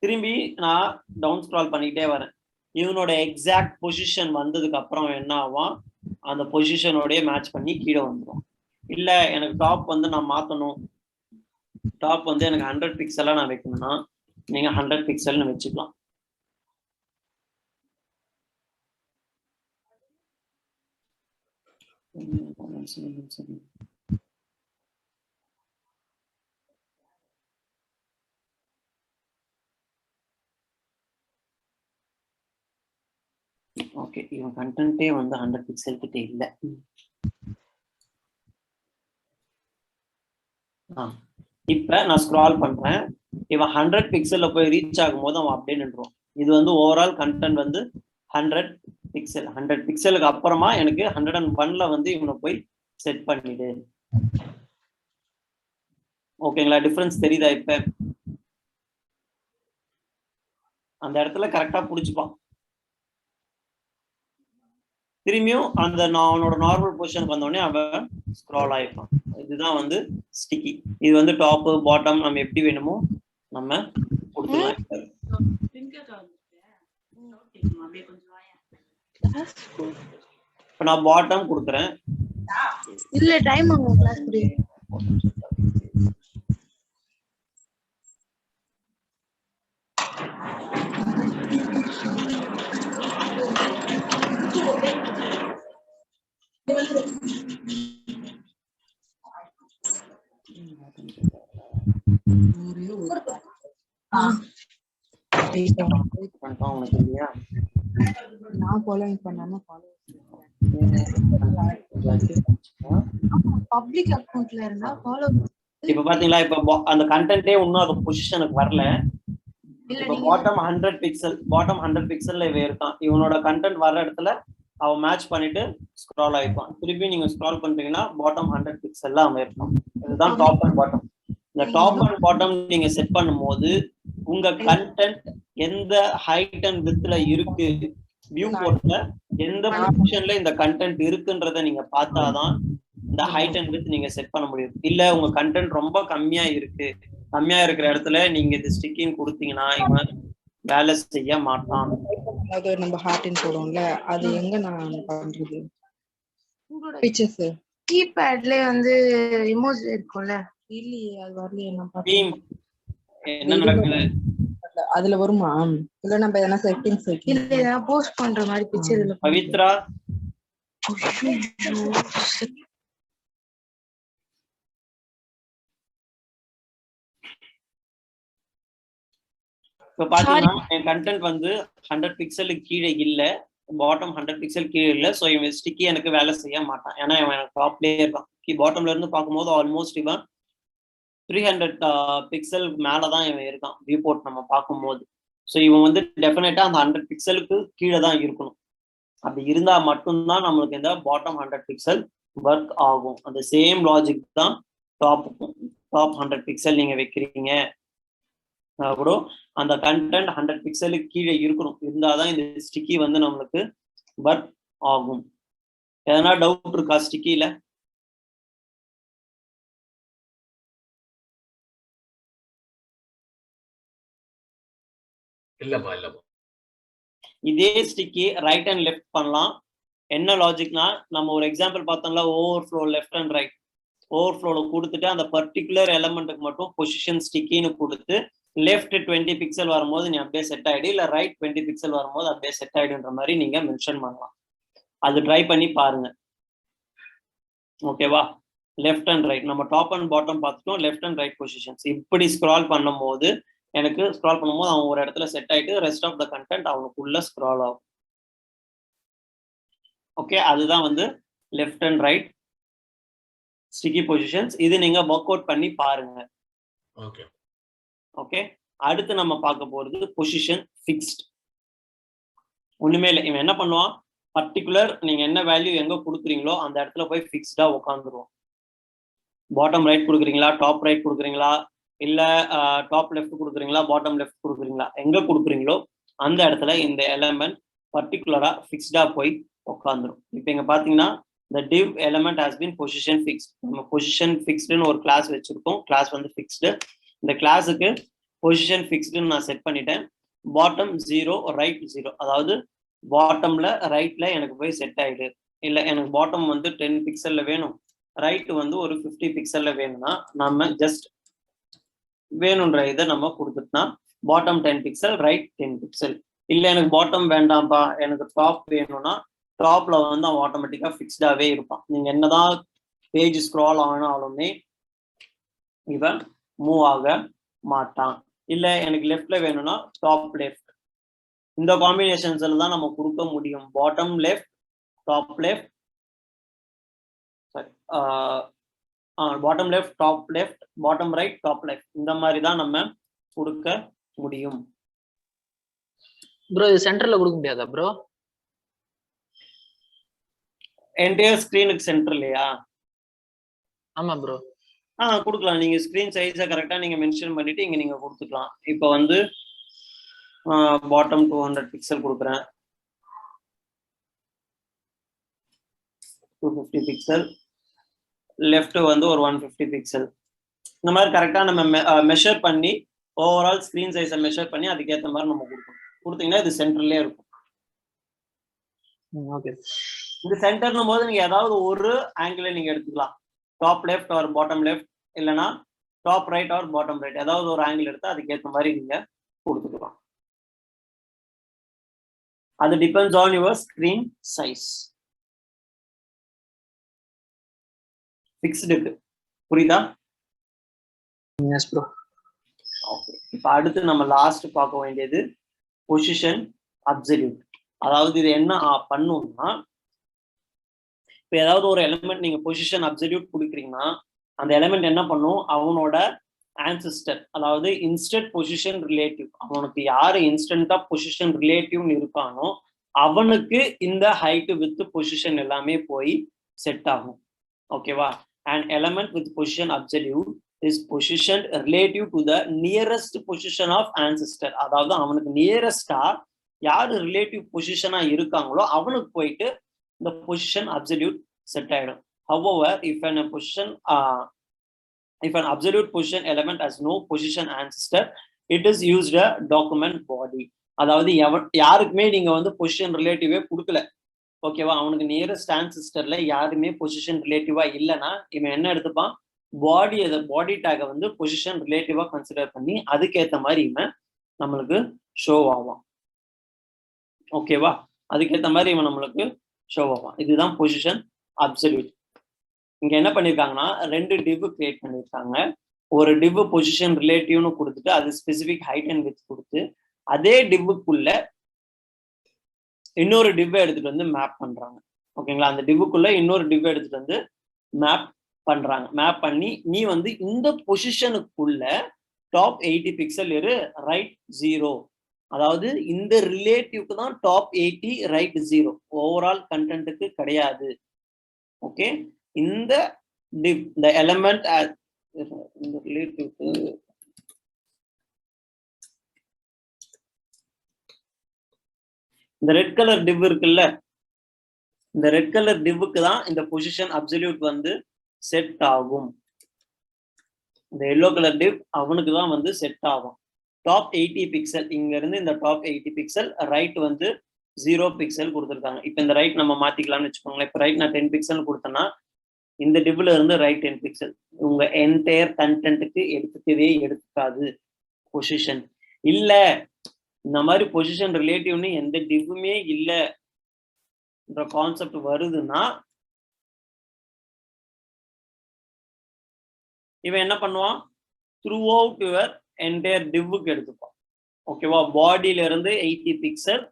திரும்பி நான் டவுன் ஸ்க்ரால் பண்ணிக்கிட்டே வரேன். இவனோட எக்ஸாக்ட் பொசிஷன் வந்ததுக்கு அப்புறம் என்ன ஆகும்? அந்த பொசிஷனோடய மேட்ச் பண்ணி கீழே வந்துடும். இல்ல எனக்கு டாப் வந்து நான் மாத்தணும், டாப் வந்து எனக்கு 100 பிக்சலா நான் வைக்கணும்னா நீங்க 100 பிக்சல்னு வச்சுக்கலாம். ஓகே, இவன் கண்டென்ட்டே வந்து 100 பிக்சல் கிட்ட இல்ல. இப்ப நான் ஸ்க்ரால் பண்றேன். இவன் 100 பிக்சல்ல போய் ரீச் ஆகும்போது அவன் அப்படியே நின்றுவான். இது வந்து ஓவரால் கண்டென்ட் வந்து 100 பிக்சல். 100 பிக்சலுக்கு அப்புறமா எனக்கு 101ல வந்து இவனை போய் செட் பண்ணிடு. ஓகேங்களா? டிஃபரன்ஸ் தெரியுதா? இப்ப அந்த இடத்துல கரெக்டா புடிச்சுப்பான். திரும்பியும் அந்த அவனோட நார்மல் பொசிஷனுக்கு வந்தோடனே அவன் ஸ்க்ரால் ஆயிருப்பான். இதுதான் வந்து ஸ்டிக்கி. இது வந்து டாப் பாட்டம் நம்ம எப்படி வேணுமோ நம்ம கொடுத்துக்கலாம். இப்ப நான் பாட்டம் கொடுக்குறேன். இல்ல டைம் ஆகும் கிளாஸ் புரிய. உனக்கு இல்லையா? நான் ஃபாலோவிங் பண்ணாம பப்ளிக் அக்கவுண்ட்ல இருந்தா ஃபாலோ. இப்ப பாத்தீங்களா? இப்ப அந்த கண்டென்ட்டே இன்னும் அது பொசிஷனுக்கு வரல. இப்ப பாட்டம் 100 பிக்சல்ல இவன் இருக்கான். இவனோட கண்டென்ட் வர்ற இடத்துல அவன் மேட்ச் பண்ணிட்டு ஸ்க்ரால் ஆயிப்பான். திருப்பி நீங்க ஸ்க்ரால் பண்றீங்கன்னா பாட்டம் 100 பிக்சல்ல அவன் இருப்பான். இதுதான் டாப் அண்ட் பாட்டம். இந்த டாப் அண்ட் பாட்டம் நீங்க செட் பண்ணும்போது உங்க கண்டென்ட் எந்த ஹைட் அண்ட் வித்ல இருக்கு, வியூ போர்ட்ல எந்த பொசிஷன்ல இந்த கண்டென்ட் இருக்குன்றத நீங்க பார்த்தாதான் இந்த ஹைட் அண்ட் வித் நீங்க செட் பண்ண முடியும். இல்ல உங்க கண்டென்ட் ரொம்ப கம்மியா இருக்கிற இடத்துல நீங்க இது ஸ்டிக்கிங் கொடுத்தீங்கன்னா இவன் வேலை செய்ய மாட்டான். அது நம்ம ஹார்ட்னு போடுவோம்ல, அது எங்க நான் பண்றது? பிக்சர்ஸ் கீபேட்ல வந்து இமோஜி இருக்கும்ல, இல்லையே அது வரலையே. நான் டீம் என்ன நடக்குது அதுல வருமா? இல்ல நம்ம எதனா செட்டிங்ஸ் இல்ல நான் போஸ்ட் பண்ற மாதிரி பிக்சர்ல. பவித்ரா இப்ப பாத்தீங்கன்னா என் கண்டென்ட் வந்து 100 பிக்சலுக்கு கீழே இல்ல, பாட்டம் 100 பிக்சல் கீழே இல்ல. ஸோ இவன் ஸ்டிக்கி எனக்கு வேலை செய்ய மாட்டான். ஏன்னா இவன் எனக்கு டாப்லேயே இருக்கான். பாட்டம்ல இருந்து பார்க்கும்போது ஆல்மோஸ்ட் இவன் 300 பிக்சல் மேலதான் இவன் இருக்கான் வியூ போர்ட் நம்ம பார்க்கும்போது. ஸோ இவன் வந்து டெஃபினட்டா அந்த 100 பிக்சலுக்கு கீழே தான் இருக்கணும். அப்படி இருந்தா மட்டும்தான் நம்மளுக்கு இந்த பாட்டம் 100 பிக்சல் ஒர்க் ஆகும். அந்த சேம் லாஜிக் தான் டாப் 100 பிக்சல் நீங்க வைக்கிறீங்க கூட அந்த கண்டென்ட் 100 பிக்சலுக்கு கீழே இருக்கணும். இருந்தாதான் இந்த ஸ்டிக்கி வந்து நம்மளுக்கு ஒர்க் ஆகும். எதனா டவுட் இருக்கா ஸ்டிக்கில? இல்லப்பா. இதே ஸ்டிக்கி ரைட் அண்ட் லெஃப்ட் பண்ணலாம். என்ன லாஜிக்னா, நம்ம ஒரு எக்ஸாம்பிள் பார்த்தோம்ல, ஓவர்ஃப்ளோ லெஃப்ட் அண்ட் ரைட். ஓவர்ஃப்ளோல கொடுத்துட்டு அந்த பர்டிகுலர் எலமெண்ட்டுக்கு மட்டும் பொசிஷன் ஸ்டிக்கின்னு கொடுத்து லெஃப்ட் 20 பிக்சல் வரும்போது நீ அப்படியே செட் ஆயிடு, இல்ல ரைட் 20 பிக்சல் வரும்போது அப்படியே செட் ஆயிடுன்ற மாதிரி நீங்க மென்ஷன் பண்ணலாம். அது ட்ரை பண்ணி பாருங்க. ஓகேவா? லெஃப்ட் அண்ட் ரைட் நம்ம டாப் அண்ட் பாட்டம் பார்த்துட்டோம். லெஃப்ட் அண்ட் ரைட் பொசிஷன்ஸ் இப்படி ஸ்க்ரால் பண்ணும்போது அவன் ஒரு இடத்துல செட் ஆயிட்டு ரெஸ்ட் ஆஃப் த கண்டென்ட் அவனுக்குள்ள ஸ்க்ரால் ஆகும். ஓகே, அதுதான் வந்து left and right sticky positions. இது நீங்க ஒர்க் அவுட் பண்ணி பாருங்க. ஓகே, அடுத்து நம்ம பார்க்க போறது பொசிஷன் ஃபிக்ஸ்ட். ஒண்ணுமே இல்லை, இவன் என்ன பண்ணுவான், பர்டிகுலர் நீங்க என்ன வேல்யூ எங்க கொடுக்குறீங்களோ அந்த இடத்துல போய் ஃபிக்ஸ்டா உட்காந்துருவோம். பாட்டம் ரைட் கொடுக்குறீங்களா, டாப் ரைட் கொடுக்குறீங்களா, இல்ல டாப் லெஃப்ட் கொடுக்குறீங்களா, பாட்டம் லெஃப்ட் கொடுக்குறீங்களா, எங்க கொடுக்குறீங்களோ அந்த இடத்துல இந்த எலமெண்ட் பர்டிகுலரா ஃபிக்ஸ்டா போய் உட்காந்துரும். இப்போ இங்க பாத்தீங்கன்னா the div element has been position fixed. நம்ம position fixed ன்னு ஒரு கிளாஸ் வச்சிருக்கோம். கிளாஸ் வந்து fixed. இந்த கிளாஸுக்கு position fixed நான் செட் பண்ணிட்டேன். பாட்டம் 0 ரைட் 0, அதாவது பாட்டம்ல ரைட்ல எனக்கு போய் செட் ஆயிடு. இல்ல எனக்கு பாட்டம் வந்து 10 பிக்சல்ல வேணும், ரைட் வந்து ஒரு 50 பிக்சல்ல வேணும்னா நம்ம ஜஸ்ட் வேணுன்ற இதை நம்ம கொடுத்துட்டோம்னா பாட்டம் 10 பிக்சல் ரைட் 10 பிக்சல். இல்ல எனக்கு பாட்டம் வேண்டாம்ப்பா, எனக்கு டாப் வேணும்னா டாப்ல வந்து அவன் ஆட்டோமேட்டிக்கா ஃபிக்ஸ்டாவே இருப்பான். நீங்க என்னதான் பேஜ் ஸ்க்ரால் ஆனாலுமே இவன் மூவ் ஆக மாட்டான். இல்ல எனக்கு லெஃப்ட்ல வேணும்னா டாப் லெஃப்ட், இந்த காம்பினேஷன்ஸ்ல தான் நம்ம கொடுக்க முடியும். Bottom left, top left, sorry bottom left, top left, bottom right, top left, இந்த மாதிரி தான் நம்ம கொடுக்க முடியும். ப்ரோ இது சென்டர்ல கொடுக்க முடியாதா ப்ரோ? என்டையர் ஸ்கிரீனுக்கு சென்டர் இல்லையா? ஆமா ப்ரோ. கொடுக்கலாம். நீங்க ஸ்கிரீன் சைஸை கரெக்டா நீங்க மென்ஷன் பண்ணிட்டு இங்க நீங்க கொடுத்துக்கலாம். இப்போ வந்து பாட்டம் 200 பிக்சல் கொடுக்குறேன், 250 பிக்சல், லெஃப்ட் வந்து ஒரு 150 பிக்சல். இந்த மாதிரி கரெக்டா நம்ம மெஷர் பண்ணி ஓவரால் ஸ்கிரீன் சைஸை மெஷர் பண்ணி அதுக்கேற்ற மாதிரி நம்ம கொடுக்கணும். கொடுத்தீங்கன்னா இது சென்டர்லயே இருக்கும். ஓகே. இந்த சென்டர்னும் போது நீங்க ஏதாவது ஒரு ஆங்கிள் நீங்க எடுத்துக்கலாம். Top left or bottom left, இல்லைன்னா top right or bottom right, ஏதாவது ஒரு ஆங்கிள் எடுத்து அதுக்கேற்ற மாதிரி நீங்க கொடுத்துக்கலாம். அது depends on your screen size. Fixed புரியுதா? Yes bro. ஓகே. இப்போ அடுத்து நம்ம லாஸ்ட் பார்க்க வேண்டியது பொசிஷன் அப்சல்யூட். அதாவது இது என்ன பண்ணும்னா, இப்போ ஏதாவது ஒரு எலிமெண்ட் நீங்க பொசிஷன் அப்சல்யூட் கொடுக்குறீங்கன்னா அந்த எலிமெண்ட் என்ன பண்ணும், அவனோட ஆன்சிஸ்டர், அதாவது இன்ஸ்டன்ட் பொசிஷன் ரிலேட்டிவ், அவனுக்கு யாரு இன்ஸ்டன்டா பொசிஷன் ரிலேட்டிவ்னு இருக்கானோ அவனுக்கு இந்த ஹைட் வித் பொசிஷன் எல்லாமே போய் செட் ஆகும். ஓகேவா? And element with position absolute is positioned relative to the nearest position of ancestor. அதாவது அவனுக்கு நியரஸ்டா யாரு ரிலேட்டிவ் பொசிஷனா இருக்காங்களோ அவனுக்கு போயிட்டு இந்த பொசிஷன் அப்சல்யூட் செட் ஆயிடும். However, if an absolute position element has no position ancestor, it is used a document body. அதாவது யாருக்குமே நீங்க வந்து பொசிஷன் ரிலேட்டிவே கொடுக்கல, ஓகேவா? அவனுக்கு நியரஸ்ட் ஆன்சிஸ்டர்ல யாருமே பொசிஷன் ரிலேட்டிவா இல்லைன்னா இவன் என்ன எடுத்துப்பான், பாடி டேகை வந்து பொசிஷன் ரிலேட்டிவா கன்சிடர் பண்ணி அதுக்கேற்ற மாதிரி இவன் நம்மளுக்கு ஷோ ஆவான். ஓகேவா? அதுக்கேற்ற மாதிரி இவன் நம்மளுக்கு ஷோ ஆவான். இதுதான் பொசிஷன் அப்சல்யூட். இங்க என்ன பண்ணிருக்காங்கன்னா 2 டிவ் கிரியேட் பண்ணிருக்காங்க. ஒரு டிவ் பொசிஷன் ரிலேட்டிவ்னு கொடுத்துட்டு அது ஸ்பெசிபிக் ஹைட் அண்ட் விட்த் கொடுத்து அதே டிவ்வுக்குள்ள இன்னொரு டிவ் எடுத்துட்டு வந்து மேப் பண்றாங்க. ஓகேங்களா? அந்த டிவ்வுக்குள்ள இன்னொரு டிவ் எடுத்துட்டு வந்து மேப் பண்றாங்க. மேப் பண்ணி நீ வந்து இந்த பொசிஷனுக்குள்ள டாப் 80 பிக்சல் இரு, ரைட் 0. அதாவது இந்த ரிலேட்டிவ்க்கு தான் டாப் 80, ரைட் 0, ஓவரால் கண்டென்ட்டுக்கு கிடையாது. ஓகே? இந்த டிவ், இந்த எலிமெண்ட் இந்த ரிலேட்டிவ்க்கு இந்த ரெட் கலர் டிவ் இருக்குல்ல, இந்த ரெட் கலர் டிவ்வுக்கு தான் இந்த பொசிஷன் அப்சல்யூட் வந்து செட் ஆகும். இந்த எல்லோ கலர் டிவ் அவனுக்கு தான் வந்து செட் ஆகும். டாப் 80 பிக்சல், இங்க இருந்து இந்த டாப் 80 பிக்சல், ரைட் வந்து 0 பிக்சல் கொடுத்துருக்காங்க. இப்போ இந்த ரைட் நம்ம மாத்திக்கலாம்னு வச்சுக்கோங்களேன். இப்போ ரைட் நான் 10 பிக்சல் கொடுத்தேன்னா இந்த டிவ்ல இருந்து ரைட் 10 பிக்சல் உங்க என்டையர் கண்டென்ட்டுக்கு எடுத்துக்காது பொசிஷன். இல்ல இந்த மாதிரி பொசிஷன் ரிலேட்டிவ்னு எந்த டிவ்வுமே இல்லைன்ற கான்செப்ட் வருதுன்னா இவன் என்ன பண்ணுவான், த்ரூ அவுட் யுவர் என்டையர் டிவ்வுக்கு எடுத்துப்பான். ஓகேவா? பாடியில இருந்து 80 பிக்சல்,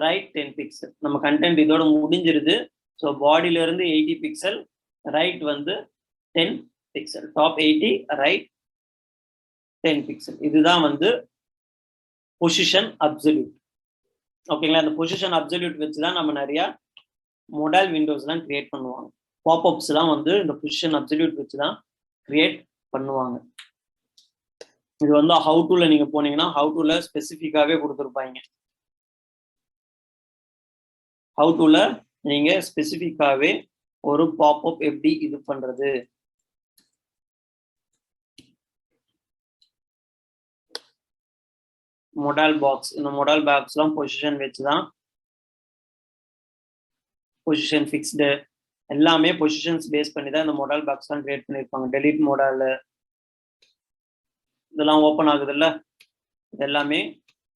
ரைட் 10 பிக்சல். நம்ம கண்டென்ட் இதோட முடிஞ்சிருது. ஸோ பாடியில இருந்து 80 பிக்சல், ரைட் வந்து 10 பிக்சல், டாப் 80, ரைட் 10 பிக்சல். இதுதான் வந்து பொசிஷன் அப்சல்யூட். ஓகேங்களா? அந்த பொசிஷன் அப்சல்யூட் வச்சுதான் நம்ம நிறைய மொபைல் விண்டோஸ்லாம் கிரியேட் பண்ணுவாங்க. பாப்அப்ஸ்லாம் வந்து இந்த பொசிஷன் அப்சல்யூட் வச்சுதான் கிரியேட் பண்ணுவாங்க. இது வந்து ஹவு டுல நீங்க போனீங்கன்னா ஹவு டுல ஸ்பெசிஃபிக்காவே கொடுத்துருப்பாங்க. ஹவு டுல நீங்க ஸ்பெசிஃபிக்காவே ஒரு பாப்அப் எப்படி இது பண்றது, மொடல் பாக்ஸ், இந்த மொடல் பாக்ஸ்லாம் பொசிஷன் வச்சுதான், பொசிஷன் ஃபிக்ஸ்டு எல்லாமே பொசிஷன்ஸ் பேஸ் பண்ணி தான் இந்த மொடல் பாக்ஸ்லாம் கிரியேட் பண்ணியிருப்பாங்க. டெலிட் மொடல் இதெல்லாம் ஓப்பன் ஆகுது இல்ல, இது எல்லாமே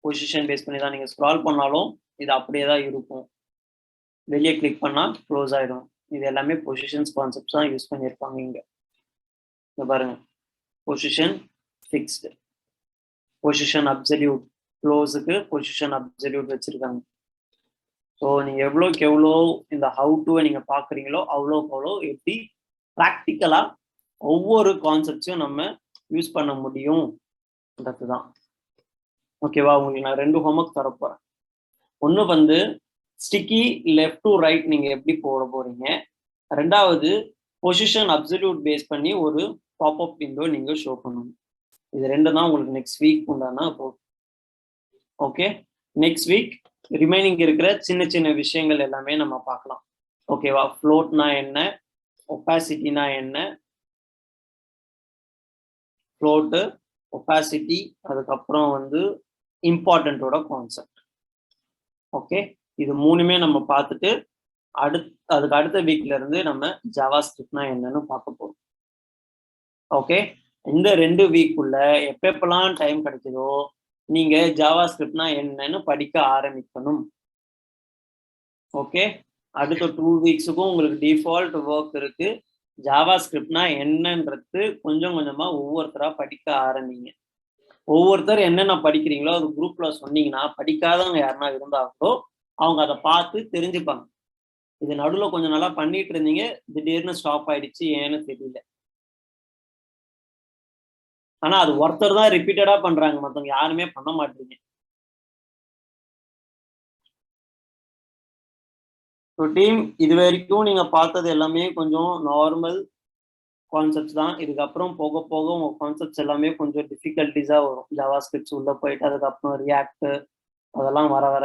பொசிஷன் பேஸ் பண்ணி தான். நீங்க ஸ்க்ரால் பண்ணாலும் இது அப்படியே தான் இருக்கும், வெளியே கிளிக் பண்ணா க்ளோஸ் ஆயிடும். இது எல்லாமே பொசிஷன்ஸ் கான்செப்ட்ஸ் தான் யூஸ் பண்ணியிருப்பாங்க. இங்க பாருங்க, பொசிஷன் ஃபிக்ஸ்டு, பொசிஷன் அப்சல்யூட், க்ளோஸுக்கு பொசிஷன் அப்சல்யூட் வச்சிருக்காங்க. ஸோ நீங்க எவ்வளோக்கு எவ்வளோ இந்த ஹவு டுவை நீங்க பாக்குறீங்களோ அவ்வளோக்கு அவ்வளோ எப்படி ப்ராக்டிக்கலா ஒவ்வொரு கான்செப்ட்ஸையும் நம்ம யூஸ் பண்ண முடியும்ன்றது தான். ஓகேவா? உங்களுக்கு நான் 2 ஹோம்ஒர்க் தரப்போறேன். ஒன்று வந்து ஸ்டிக்கி லெஃப்ட் டு ரைட் நீங்க எப்படி போட போறீங்க, ரெண்டாவது பொசிஷன் அப்சல்யூட் பேஸ் பண்ணி ஒரு பாப்அப் விண்டோ நீங்க ஷோ பண்ணணும். இது 2 தான் உங்களுக்கு நெக்ஸ்ட் வீக் உண்டான போகும். ஓகே, நெக்ஸ்ட் வீக் ரிமைனிங் இருக்கிற சின்ன சின்ன விஷயங்கள் எல்லாமே நம்ம பார்க்கலாம். ஓகேவா? ஃப்ளோட்னா என்ன, ஒப்பாசிட்டினா என்ன, ஃப்ளோட்டு, ஒப்பாசிட்டி, அதுக்கப்புறம் வந்து இம்பார்ட்டன்ட்டோட கான்செப்ட். ஓகே, இது 3மே நம்ம பார்த்துட்டு அதுக்கு அடுத்த வீக்ல இருந்து நம்ம ஜாவா ஸ்கிரிப்ட்னா என்னன்னு பார்க்க போறோம். ஓகே, இந்த 2 வீக்குள்ள எப்பெல்லாம் டைம் கிடைக்குதோ நீங்க ஜாவா ஸ்கிரிப்ட்னா என்னன்னு படிக்க ஆரம்பிக்கணும். ஓகே, அடுத்த 2 வீக்ஸுக்கும் உங்களுக்கு டிஃபால்ட் ஒர்க் இருக்கு. ஜாவா ஸ்கிரிப்ட்னா என்னன்றது கொஞ்சம் கொஞ்சமா ஒவ்வொருத்தரா படிக்க ஆரம்பிங்க. ஒவ்வொருத்தர் என்னென்ன படிக்கிறீங்களோ அது குரூப்ல சொன்னீங்கன்னா படிக்காதவங்க யாருன்னா இருந்தாங்களோ அவங்க அதை பார்த்து தெரிஞ்சுப்பாங்க. இது நடுவில் கொஞ்சம் நல்லா பண்ணிட்டு இருந்தீங்க, திடீர்னு ஸ்டாப் ஆயிடுச்சு, ஏன்னு தெரியல. ஆனா அது ஒருத்தர் தான் ரிப்பீட்டடா பண்றாங்க, மத்தவங்க யாருமே பண்ண மாட்டீங்க. ஸோ டீம், இது வரைக்கும் நீங்க பார்த்தது எல்லாமே கொஞ்சம் நார்மல் கான்செப்ட்ஸ் தான். இதுக்கப்புறம் போக போக உங்க கான்செப்ட்ஸ் எல்லாமே கொஞ்சம் டிஃபிகல்ட்டிஸா வரும். ஜாவா ஸ்கிரிப்ட்ஸ் உள்ள போயிட்டு அதுக்கப்புறம் ரியாக்ட் அதெல்லாம் வர வர